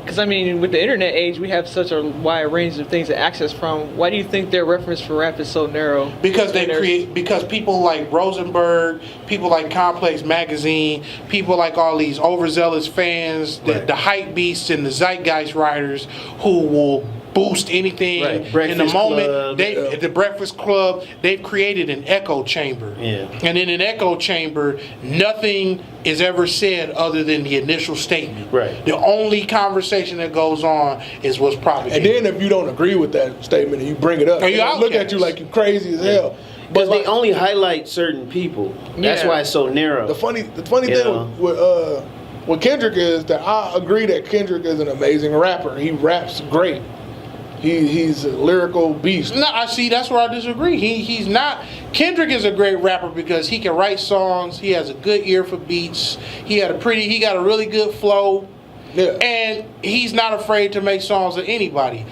D: Because I mean, with the internet age, we have such a wide range of things to access from. Why do you think their reference for rap is so narrow?
A: Because
D: There's-
A: because people like Rosenberg, people like Complex Magazine, people like all these overzealous fans, the hype beasts and the zeitgeist writers who will boost anything
B: Right.
A: in the
B: Breakfast
A: moment.
B: Club.
A: At the Breakfast Club, they've created an echo chamber.
B: Yeah.
A: And in an echo chamber, nothing is ever said other than the initial statement.
B: Right.
A: The only conversation that goes on is what's propagated.
C: And then if you don't agree with that statement and you bring it up,
A: you
C: they look
A: outcast.
C: at you like you crazy as hell.
B: Because
C: But
B: they only highlight certain people. That's
D: Yeah.
B: why it's so narrow.
C: the funny
B: You
C: thing
B: know?
C: with Kendrick is that I agree that Kendrick is an amazing rapper. He raps great. He's a lyrical beast.
A: No, I see. That's where I disagree. He's not. Kendrick is a great rapper because he can write songs. He has a good ear for beats. He got a really good flow,
C: Yeah.
A: and he's not afraid to make songs with anybody.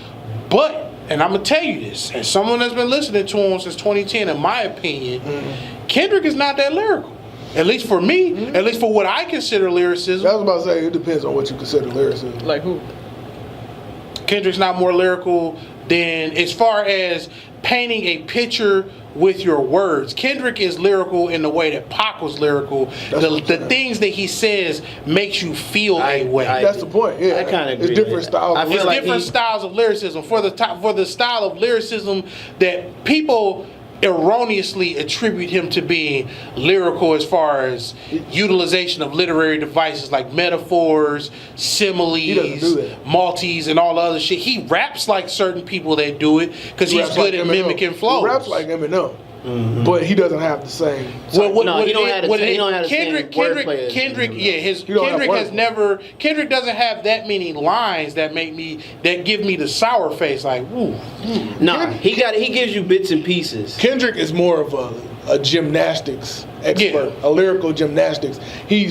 A: But, and I'm gonna tell you this, as someone that's been listening to him since 2010, in my opinion, Kendrick is not that lyrical. At least for me. At least for what I consider lyricism.
C: I was about to say it depends on what you consider lyricism.
D: Like who?
A: Kendrick's not more lyrical than, as far as painting a picture with your words. Kendrick is lyrical in the way that Pac was lyrical. The things that he says makes you feel a way.
C: That's the point. Yeah,
B: I kinda agree
C: It's different
B: with that.
C: styles.
B: I
C: of
B: feel
A: It's
B: like
A: different styles of lyricism. For the style of lyricism that people erroneously attribute him to being lyrical, as far as utilization of literary devices like metaphors,
C: He doesn't do
A: similes,
C: that.
A: multis, and all the other shit. He raps like certain people that do it because
C: He
A: he's
C: raps
A: good
C: like
A: at
C: Eminem.
A: mimicking flows.
C: He raps like Eminem, but he doesn't have the same.
B: No, he don't have the same wordplay as
A: Kendrick,
B: Eminem.
A: yeah,
C: He don't have
A: Kendrick has
C: wordplay.
A: never. Kendrick doesn't have that many lines that give me the sour face. Like, ooh,
B: Nah, he gives you bits and pieces.
C: Kendrick is more of a gymnastics expert, a lyrical gymnastics. He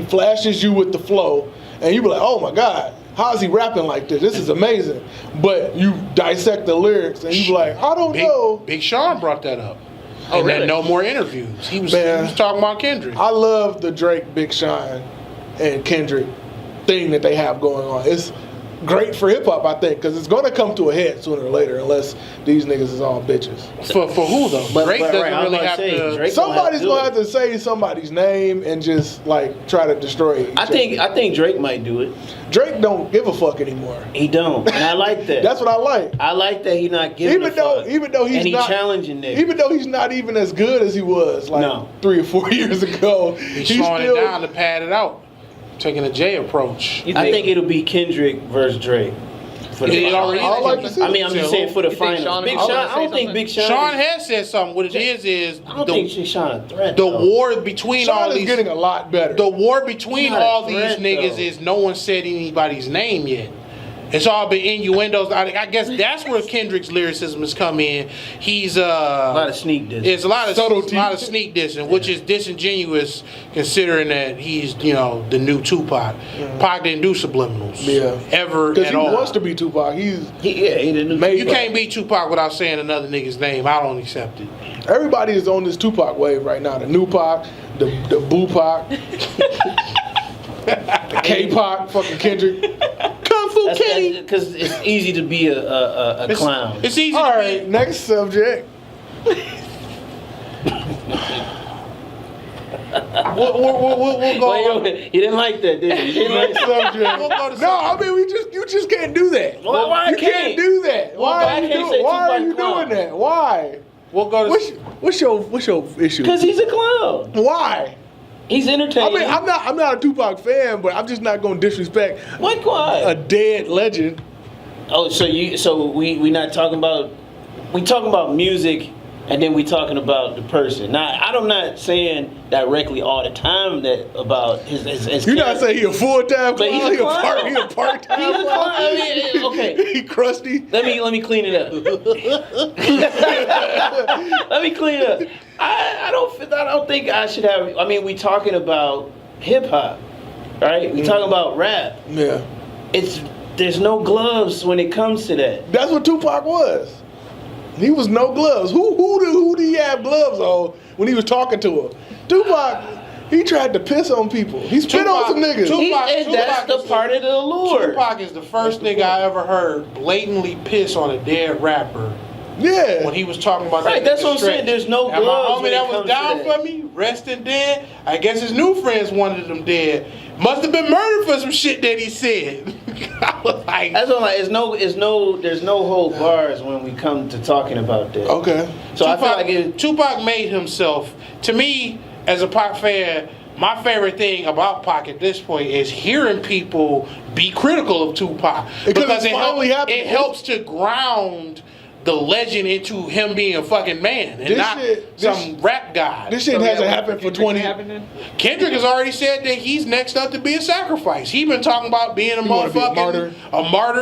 C: flashes you with the flow, and you be like, oh my god, how is he rapping like this? This is amazing. But you dissect the lyrics, and you be like, I don't know.
A: Big Sean brought that up.
D: Oh,
A: in
D: really?
A: that No More interviews, he was talking about Kendrick.
C: I love the Drake, Big Sean, and Kendrick thing that they have going on. It's great for hip hop, I think, because it's going to come to a head sooner or later, unless these niggas is all bitches.
A: For who though? Drake doesn't
B: right, I was
A: really
B: about to
A: have
B: say,
A: to.
B: Drake
C: Somebody's
B: don't
C: gonna
B: have
C: have to say somebody's name and just like try to destroy it.
B: I think Drake might do it.
C: Drake don't give a fuck anymore.
B: He don't, and I like that.
C: That's what I like.
B: I like that he not giving a fuck.
C: Even though he's
B: and he
C: not
B: challenging niggas.
C: even though he's not even as good as he was like
B: No.
C: 3 or 4 years ago.
A: He's slowing it down to pad it out, taking a J approach.
B: I think it'll be Kendrick versus Drake. For the
A: It
B: finals.
A: already
C: I like to see
B: I mean, I'm just saying for the
D: You think
B: finals.
D: Sean
B: Big
D: is
B: Sean,
D: gonna
B: I
D: say
B: don't think
D: something?
B: Big Sean.
A: Sean has said something. What it is
B: I don't think Sean a threat.
A: the
B: though.
A: war between all
C: Sean is
A: these.
C: getting a lot better.
A: The war between
B: He's not
A: all
B: a
A: these
B: threat,
A: niggas
B: though.
A: is no one said anybody's name yet. It's all been innuendos. I guess that's where Kendrick's lyricism has come in. He's
B: A lot of sneak diss.
A: It's a lot of
C: Subtlety.
A: sneak dissing, which is disingenuous considering that he's the new Tupac. Pac didn't do subliminals, ever
C: Because
A: at
C: he
A: all.
C: wants to be Tupac.
B: he didn't.
C: Made-
A: You can't be Tupac without saying another nigga's name. I don't accept it.
C: Everybody is on this Tupac wave right now. The new Pac, the Boo Pac, the K-Pac, fucking Kendrick.
A: Kung Fu Kenny.
B: Because it's easy to be a clown.
A: It's easy
C: All
A: to
C: right,
A: be.
C: next subject.
A: We'll go.
B: Wait, you didn't like that, did you? You didn't like
C: Next subject.
A: We'll go to
C: No, I mean you just can't do that.
B: Why
C: you
B: can't?
C: can't do that. Why
B: I
C: are you,
B: can't say
C: why are
B: Tupac
C: you
B: clown?
C: doing that? Why?
A: We'll go to.
C: What's your issue?
B: Because he's a clown.
C: Why?
B: He's
C: I
B: entertaining.
C: mean, I'm not a Tupac fan, but I'm just not gonna disrespect
B: Why?
C: a dead legend.
B: Oh, so we not talking about, we talking about music, and then we talking about the person. Now, I'm not saying directly all the time that about his
C: You're not saying he a full-time
B: But he's
C: clown,
B: a clown.
C: he a part-time
B: He's a clown. I mean, okay.
C: He crusty.
B: Let me clean it up. Let me clean it up. I don't think I should have. I mean, we talking about hip hop, right? We talking about rap.
C: Yeah.
B: There's no gloves when it comes to that.
C: That's what Tupac was. He was no gloves. Who did he have gloves on when he was talking to him? Tupac, he tried to piss on people. He spit on some niggas.
B: That's the part of the allure.
A: Tupac is the first nigga I ever heard blatantly piss on a dead rapper
C: Yeah.
A: When he was talking about
B: Right,
A: that.
B: that's what I'm saying. There's no
A: and my
B: gloves
A: homie
B: when
A: that
B: it
A: was
B: comes
A: down
B: to that.
A: for me, resting dead. I guess his new friends wanted him dead. Must have been murdered for some shit that he said. I was like,
B: That's what I'm like. There's no hold bars when we come to talking about that.
C: Okay.
B: So I feel like
A: Tupac made himself. To me, as a Pac fan, my favorite thing about Pac at this point is hearing people be critical of Tupac because it helps to ground the legend into him being a fucking man and not some rap guy.
C: This shit hasn't happened for 20 years.
A: Kendrick has already said that he's next up to be a sacrifice. He's been talking about being a martyr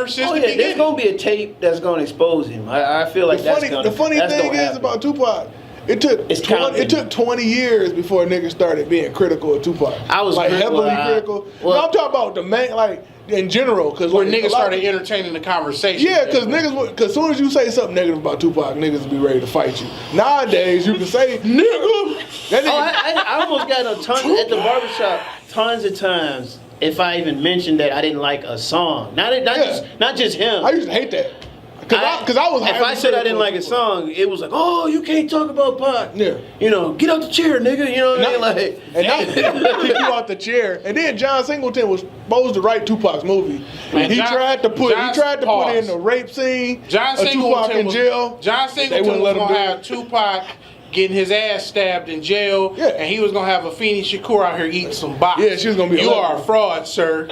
A: since the beginning.
B: There's gonna be a tape that's gonna expose him. I feel like
C: the funny thing is about Tupac. It took 20 years before niggas started being critical of Tupac.
B: I was
C: like heavily critical. No, I'm talking about the main, like in general, because
A: when niggas started entertaining the conversation.
C: Yeah, because as soon as you say something negative about Tupac, niggas will be ready to fight you. Nowadays, you can say nigga.
B: I almost got a ton at the barbershop tons of times. If I even mentioned that I didn't like a song, not just him.
C: I used to hate that. Because I was.
B: If I said I didn't like a song, it was like, oh, you can't talk about Pac.
C: Yeah.
B: You know, get out the chair, nigga. You know what I mean? Like,
C: and not kick you out the chair. And then John Singleton was supposed to write Tupac's movie.
A: Man,
C: he tried to put in the rape scene.
A: John
C: Tupac in jail.
A: John Singleton was gonna have Tupac getting his ass stabbed in jail, and he was gonna have Afeni Shakur out here eating some box.
C: Yeah, she was gonna be.
A: You are a fraud, sir.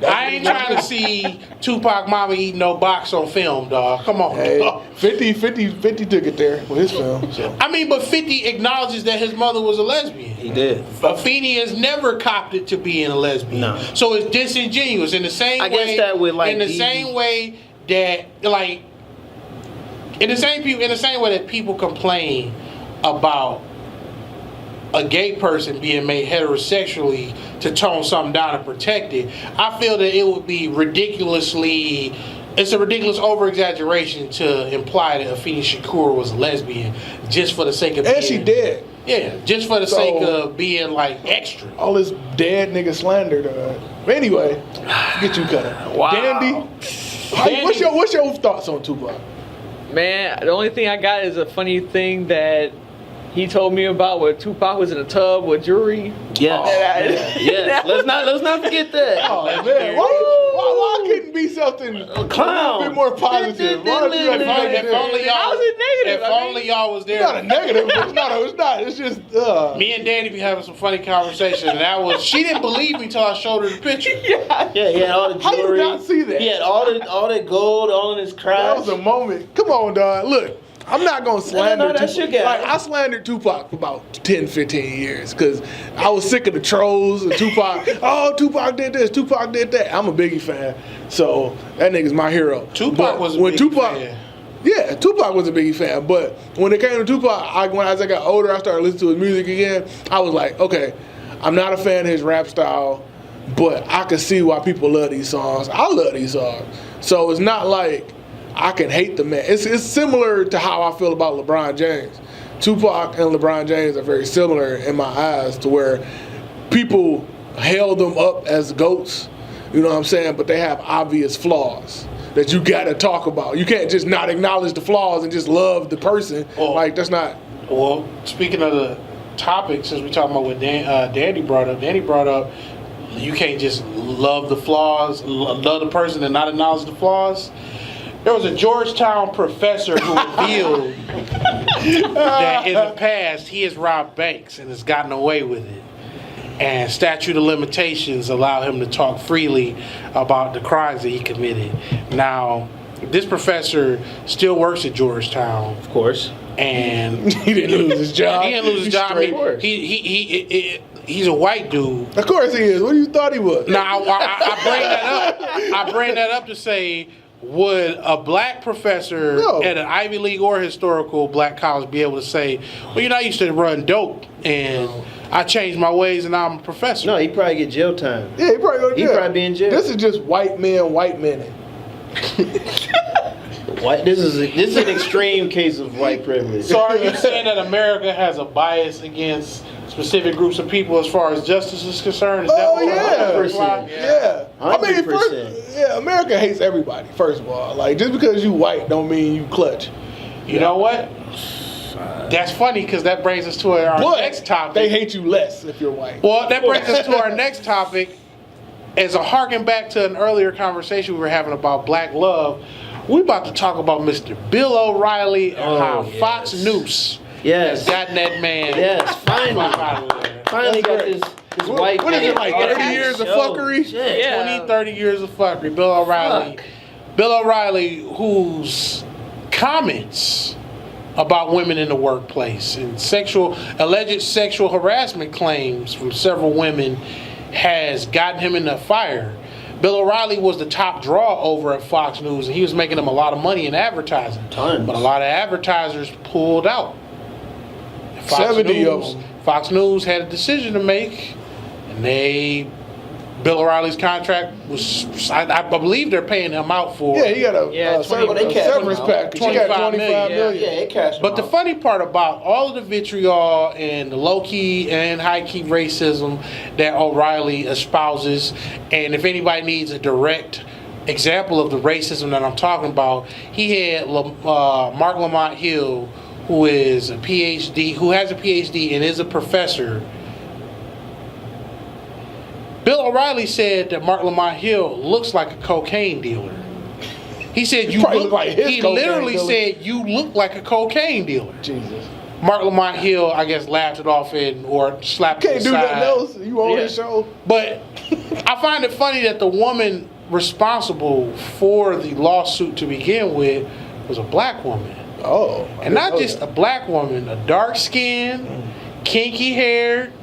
A: I ain't trying to see Tupac mama eat no box on film, dog. Come on, dog.
C: 50 took it there with his film. So.
A: I mean, but 50 acknowledges that his mother was a lesbian.
B: He did.
A: Afeni has never copped it to being a lesbian.
B: No.
A: So it's disingenuous in the same way. In the same way that people complain about a gay person being made heterosexually to tone something down and protect it, I feel that it would be it's a ridiculous over-exaggeration to imply that Afeni Shakur was a lesbian just for the sake of
C: and she dead.
A: Yeah, just for the sake of being like extra.
C: All this dead nigga slander. But anyway, get you cut it.
D: Wow.
C: Dandy. What's your thoughts on Tupac?
D: Man, the only thing I got is a funny thing that he told me about where Tupac was in a tub with jewelry.
B: Yes. Yes. Let's not forget that.
C: Oh man, why couldn't be something a bit more positive?
A: If only y'all was there.
C: It's not a negative, but it's not. It's just
A: me and Danny be having some funny conversation, and she didn't believe me till I showed her the picture.
B: Yeah, he had all the jewelry.
C: How you not see that?
B: He had all that gold all in his crotch.
C: That was a moment. Come on, dog. Look. I'm not going to slander Tupac. I slandered Tupac for about 10, 15 years because I was sick of the trolls and Tupac. Oh, Tupac did this, Tupac did that. I'm a Biggie fan, so that nigga's my hero.
A: Tupac was a Biggie fan.
C: Yeah, Tupac was a Biggie fan, but when it came to Tupac, as I got older, I started listening to his music again. I was like, okay, I'm not a fan of his rap style, but I can see why people love these songs. I love these songs. So it's not like I can hate the man. It's similar to how I feel about LeBron James. Tupac and LeBron James are very similar in my eyes to where people held them up as GOATs, you know what I'm saying? But they have obvious flaws that you gotta talk about. You can't just not acknowledge the flaws and just love the person. That's not.
A: Well, speaking of the topic, since we're talking about what Danny brought up, you can't just love the flaws, love the person and not acknowledge the flaws. There was a Georgetown professor who revealed that in the past he has robbed banks and has gotten away with it. And statute of limitations allow him to talk freely about the crimes that he committed. Now, this professor still works at Georgetown.
B: Of course.
A: And
C: he didn't lose his job.
A: He didn't lose his job. He's a white dude.
C: Of course he is. What do you thought he was?
A: Now, I bring that up. I bring that up to say, would a black professor at an Ivy League or historical black college be able to say, well, you know, I used to run dope and I changed my ways and now I'm a professor?
B: No, he'd probably get jail time.
C: Yeah, he'd probably go to jail.
B: He'd probably be in jail.
C: This is just white men.
B: This is an extreme case of white privilege.
A: So are you saying that America has a bias against specific groups of people as far as justice is concerned? Is that
C: yeah. Yeah.
B: 100%.
C: I mean, America hates everybody, first of all. Like, just because you white don't mean you clutch.
A: You know what? That's funny because that brings us to our next topic.
C: They hate you less if you're white.
A: Well, that brings us to our next topic. As a harken back to an earlier conversation we were having about black love, we're about to talk about Mr. Bill O'Reilly and how Fox News has gotten that man.
B: Yes, finally. Finally got this white
C: What is it, like 30
B: man
C: years of
B: show.
C: fuckery?
B: Shit.
D: Yeah.
A: 20, 30 years of fuckery. Bill O'Reilly.
B: Fuck.
A: Bill O'Reilly, whose comments about women in the workplace and alleged sexual harassment claims from several women has gotten him in the fire. Bill O'Reilly was the top draw over at Fox News, and he was making them a lot of money in advertising.
B: Tons.
A: But a lot of advertisers pulled out.
C: 70 of them.
A: Fox News had a decision to make, and Bill O'Reilly's contract was, I believe they're paying him out for.
C: Yeah, he got a
B: they cashed
C: severance
B: him out.
C: package. He got
A: 25
C: $25 million.
B: Yeah, it cashed
A: But the funny part about all of the vitriol and the low-key and high-key racism that O'Reilly espouses, and if anybody needs a direct example of the racism that I'm talking about, he had Mark Lamont Hill, who has a PhD and is a professor. Bill O'Reilly said that Mark Lamont Hill looks like a cocaine dealer. He said you
C: Probably
A: look
C: like his
A: he
C: cocaine
A: literally
C: dealer.
A: said you look like a cocaine dealer.
C: Jesus.
A: Mark Lamont Hill, I guess, laughed it off or slapped
C: Can't
A: it
C: do nothing
A: aside.
C: else. You on this show?
A: But I find it funny that the woman responsible for the lawsuit to begin with was a black woman.
C: Oh.
A: And not just a black woman, a dark-skinned, kinky-haired,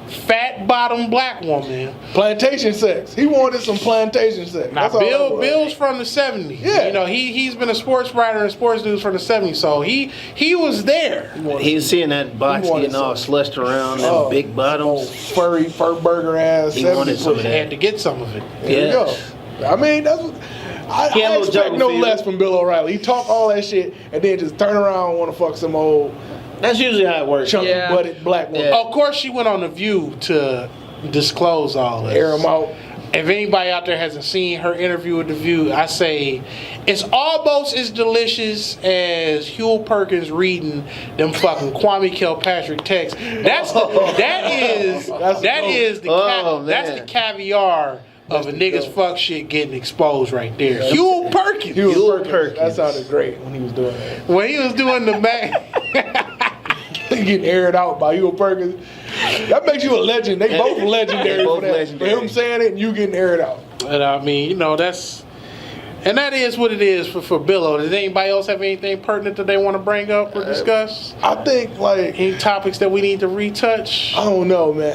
A: fat-bottomed black woman.
C: Plantation sex. He wanted some plantation sex.
A: Now,
C: That's all that was.
A: Bill's from the 70s.
C: Yeah.
A: You know, he's been a sports writer and sports news from the 70s, so he was there.
B: He was seeing that box
C: He wanted
B: getting all
C: some-
B: slushed around, them big bottoms.
C: Furry, fur burger ass.
B: He
C: 70
B: wanted some of
C: pussy.
B: that.
A: Had to get some of it.
C: There you go.
B: Yes.
C: I mean, that's what. I
B: He had a little
C: expect
B: jungle
C: no
B: fever.
C: less from Bill O'Reilly. He talk all that shit and then just turn around and want to fuck some old
B: That's usually how it works.
C: chunky
D: Yeah.
C: butted black woman.
B: Yeah.
A: Of course, she went on The View to disclose all this.
C: Air him out.
A: If anybody out there hasn't seen her interview with The View, I say it's almost as delicious as Huel Perkins reading them fucking Kwame Kilpatrick texts. That's the caviar of a nigga's fuck shit getting exposed right there. Huel Perkins.
C: Huel Perkins.
B: Perkins.
C: That sounded great when he was doing that.
A: When he was doing the Mac.
C: Getting aired out by Huel Perkins. That makes you a legend. They both legendary
B: They both
C: for that.
B: legendary.
C: For him saying it and you getting aired out.
A: And I mean, you know, that is what it is for Billo. Does anybody else have anything pertinent that they want to bring up or discuss?
C: I think, like,
A: Any topics that we need to retouch?
C: I don't know, man.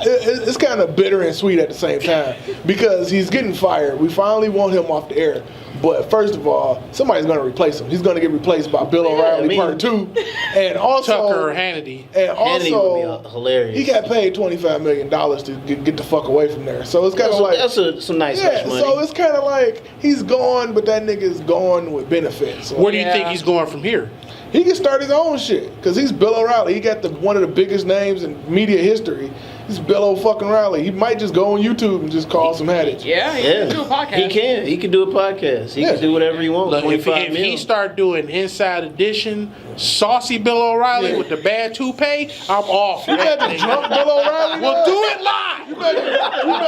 C: It's kind of bitter and sweet at the same time because he's getting fired. We finally want him off the air. But first of all, somebody's going to replace him. He's going to get replaced by Bill O'Reilly Part 2. And also,
A: Tucker or Hannity.
C: And
B: Hannity would
C: also,
B: be hilarious.
C: he got paid $25 million to get the fuck away from there. So it's kind of like...
B: That's some nice
C: yeah,
B: money.
C: so it's kind of like he's gone, but that nigga's gone with benefits. So
A: Where do you think he's going from here?
C: he can start his own shit because he's Bill O'Reilly. He got one of the biggest names in media history. He's Bill O'Reilly. He might just go on YouTube and just call some HATTAGE.
D: Yeah, he can do a podcast.
B: He can. He can do a podcast. He can do whatever he wants.
A: Look, if
B: 25
A: he
B: mil.
A: start doing Inside Edition, saucy Bill O'Reilly with the bad toupee, I'm off.
C: You imagine drunk Bill O'Reilly?
A: We'll do it live.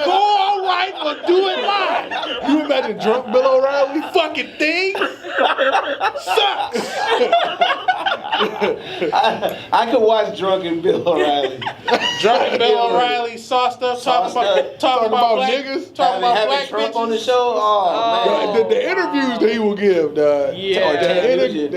A: Go all right, we'll do it live.
C: You imagine drunk Bill O'Reilly?
A: Fucking thing sucks.
B: I could watch drunken Bill O'Reilly.
A: Drunk Bill O'Reilly, sauced up, talking about black
C: niggas?
A: talking about
B: having
A: black
B: Trump
A: bitches.
B: on the show. Oh, man.
C: The interviews that he will give, dog.
D: Yeah.
C: The interview.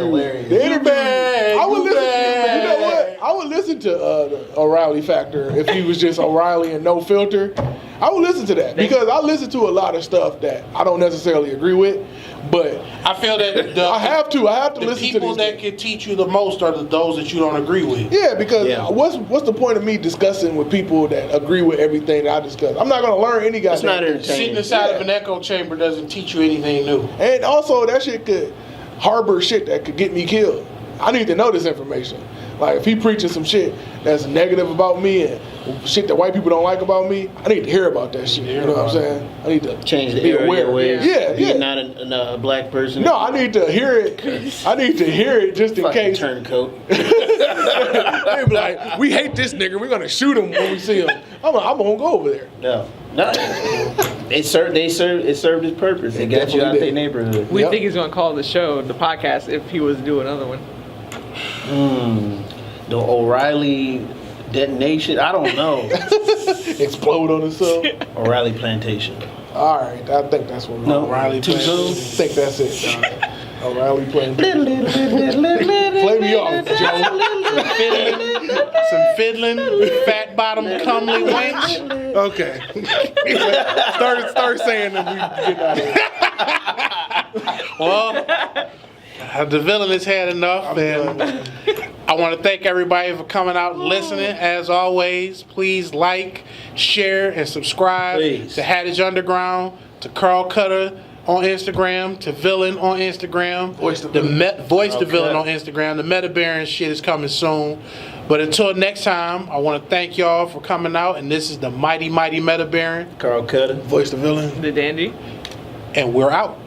B: Hilarious.
C: The interview.
A: bad,
C: I would
A: you
C: listen.
A: bad.
C: You know what? I would listen to the O'Reilly Factor if he was just O'Reilly and no filter. I would listen to that because I listen to a lot of stuff that I don't necessarily agree with, but
A: I feel that
C: I have to
A: the
C: listen to
A: people
C: these
A: that
C: things.
A: can teach you the most are those that you don't agree with.
C: Yeah, because
B: Yeah.
C: what's the point of me discussing with people that agree with everything that I discuss? I'm not gonna learn any
B: It's
C: goddamn
B: not
C: thing.
B: entertaining.
A: Sitting inside of an echo chamber doesn't teach you anything new.
C: And also, that shit could harbor shit that could get me killed. I need to know this information. Like if he preaching some shit that's negative about me and shit that white people don't like about me, I need to hear about that shit. You know what I'm saying? I need to
B: change the
C: be
B: area
C: aware.
B: ways.
C: Yeah,
B: You're
C: yeah.
B: not a black person.
C: No, I need to hear it. I need to hear it just in
B: Fucking
C: case.
B: turncoat.
C: They be like, we hate this nigga. We're gonna shoot him when we see him. I'm gonna go over there.
B: No. It served its purpose. It got you out
C: definitely
B: their
C: did.
B: neighborhood.
D: We
C: Yep.
D: think he's gonna call the show, the podcast, if he was to do another one.
B: The O'Reilly detonation. I don't know.
C: Explode on himself.
B: O'Reilly plantation.
C: All right, I think that's what.
B: No,
A: O'Reilly
B: too
A: plantation.
C: I
B: soon.
C: think that's it. O'Reilly playing. Play me off, Joe.
A: Some fiddling, fat bottom, comely wench.
C: Okay. start saying that we get out of here.
A: Well, the villain has had enough, and I want to thank everybody for coming out and listening. As always, please like, share, and subscribe
B: Please.
A: to HATTAGE Underground, to Karl Kutta on Instagram, to Villain on Instagram,
C: Voice the Villain.
A: Voice the
B: Okay.
A: Villain on Instagram. The METABaron shit is coming soon. But until next time, I want to thank y'all for coming out, and this is the mighty, mighty METABaron,
B: Karl Kutta.
C: Voice the villain.
D: The dandy.
A: and we're out.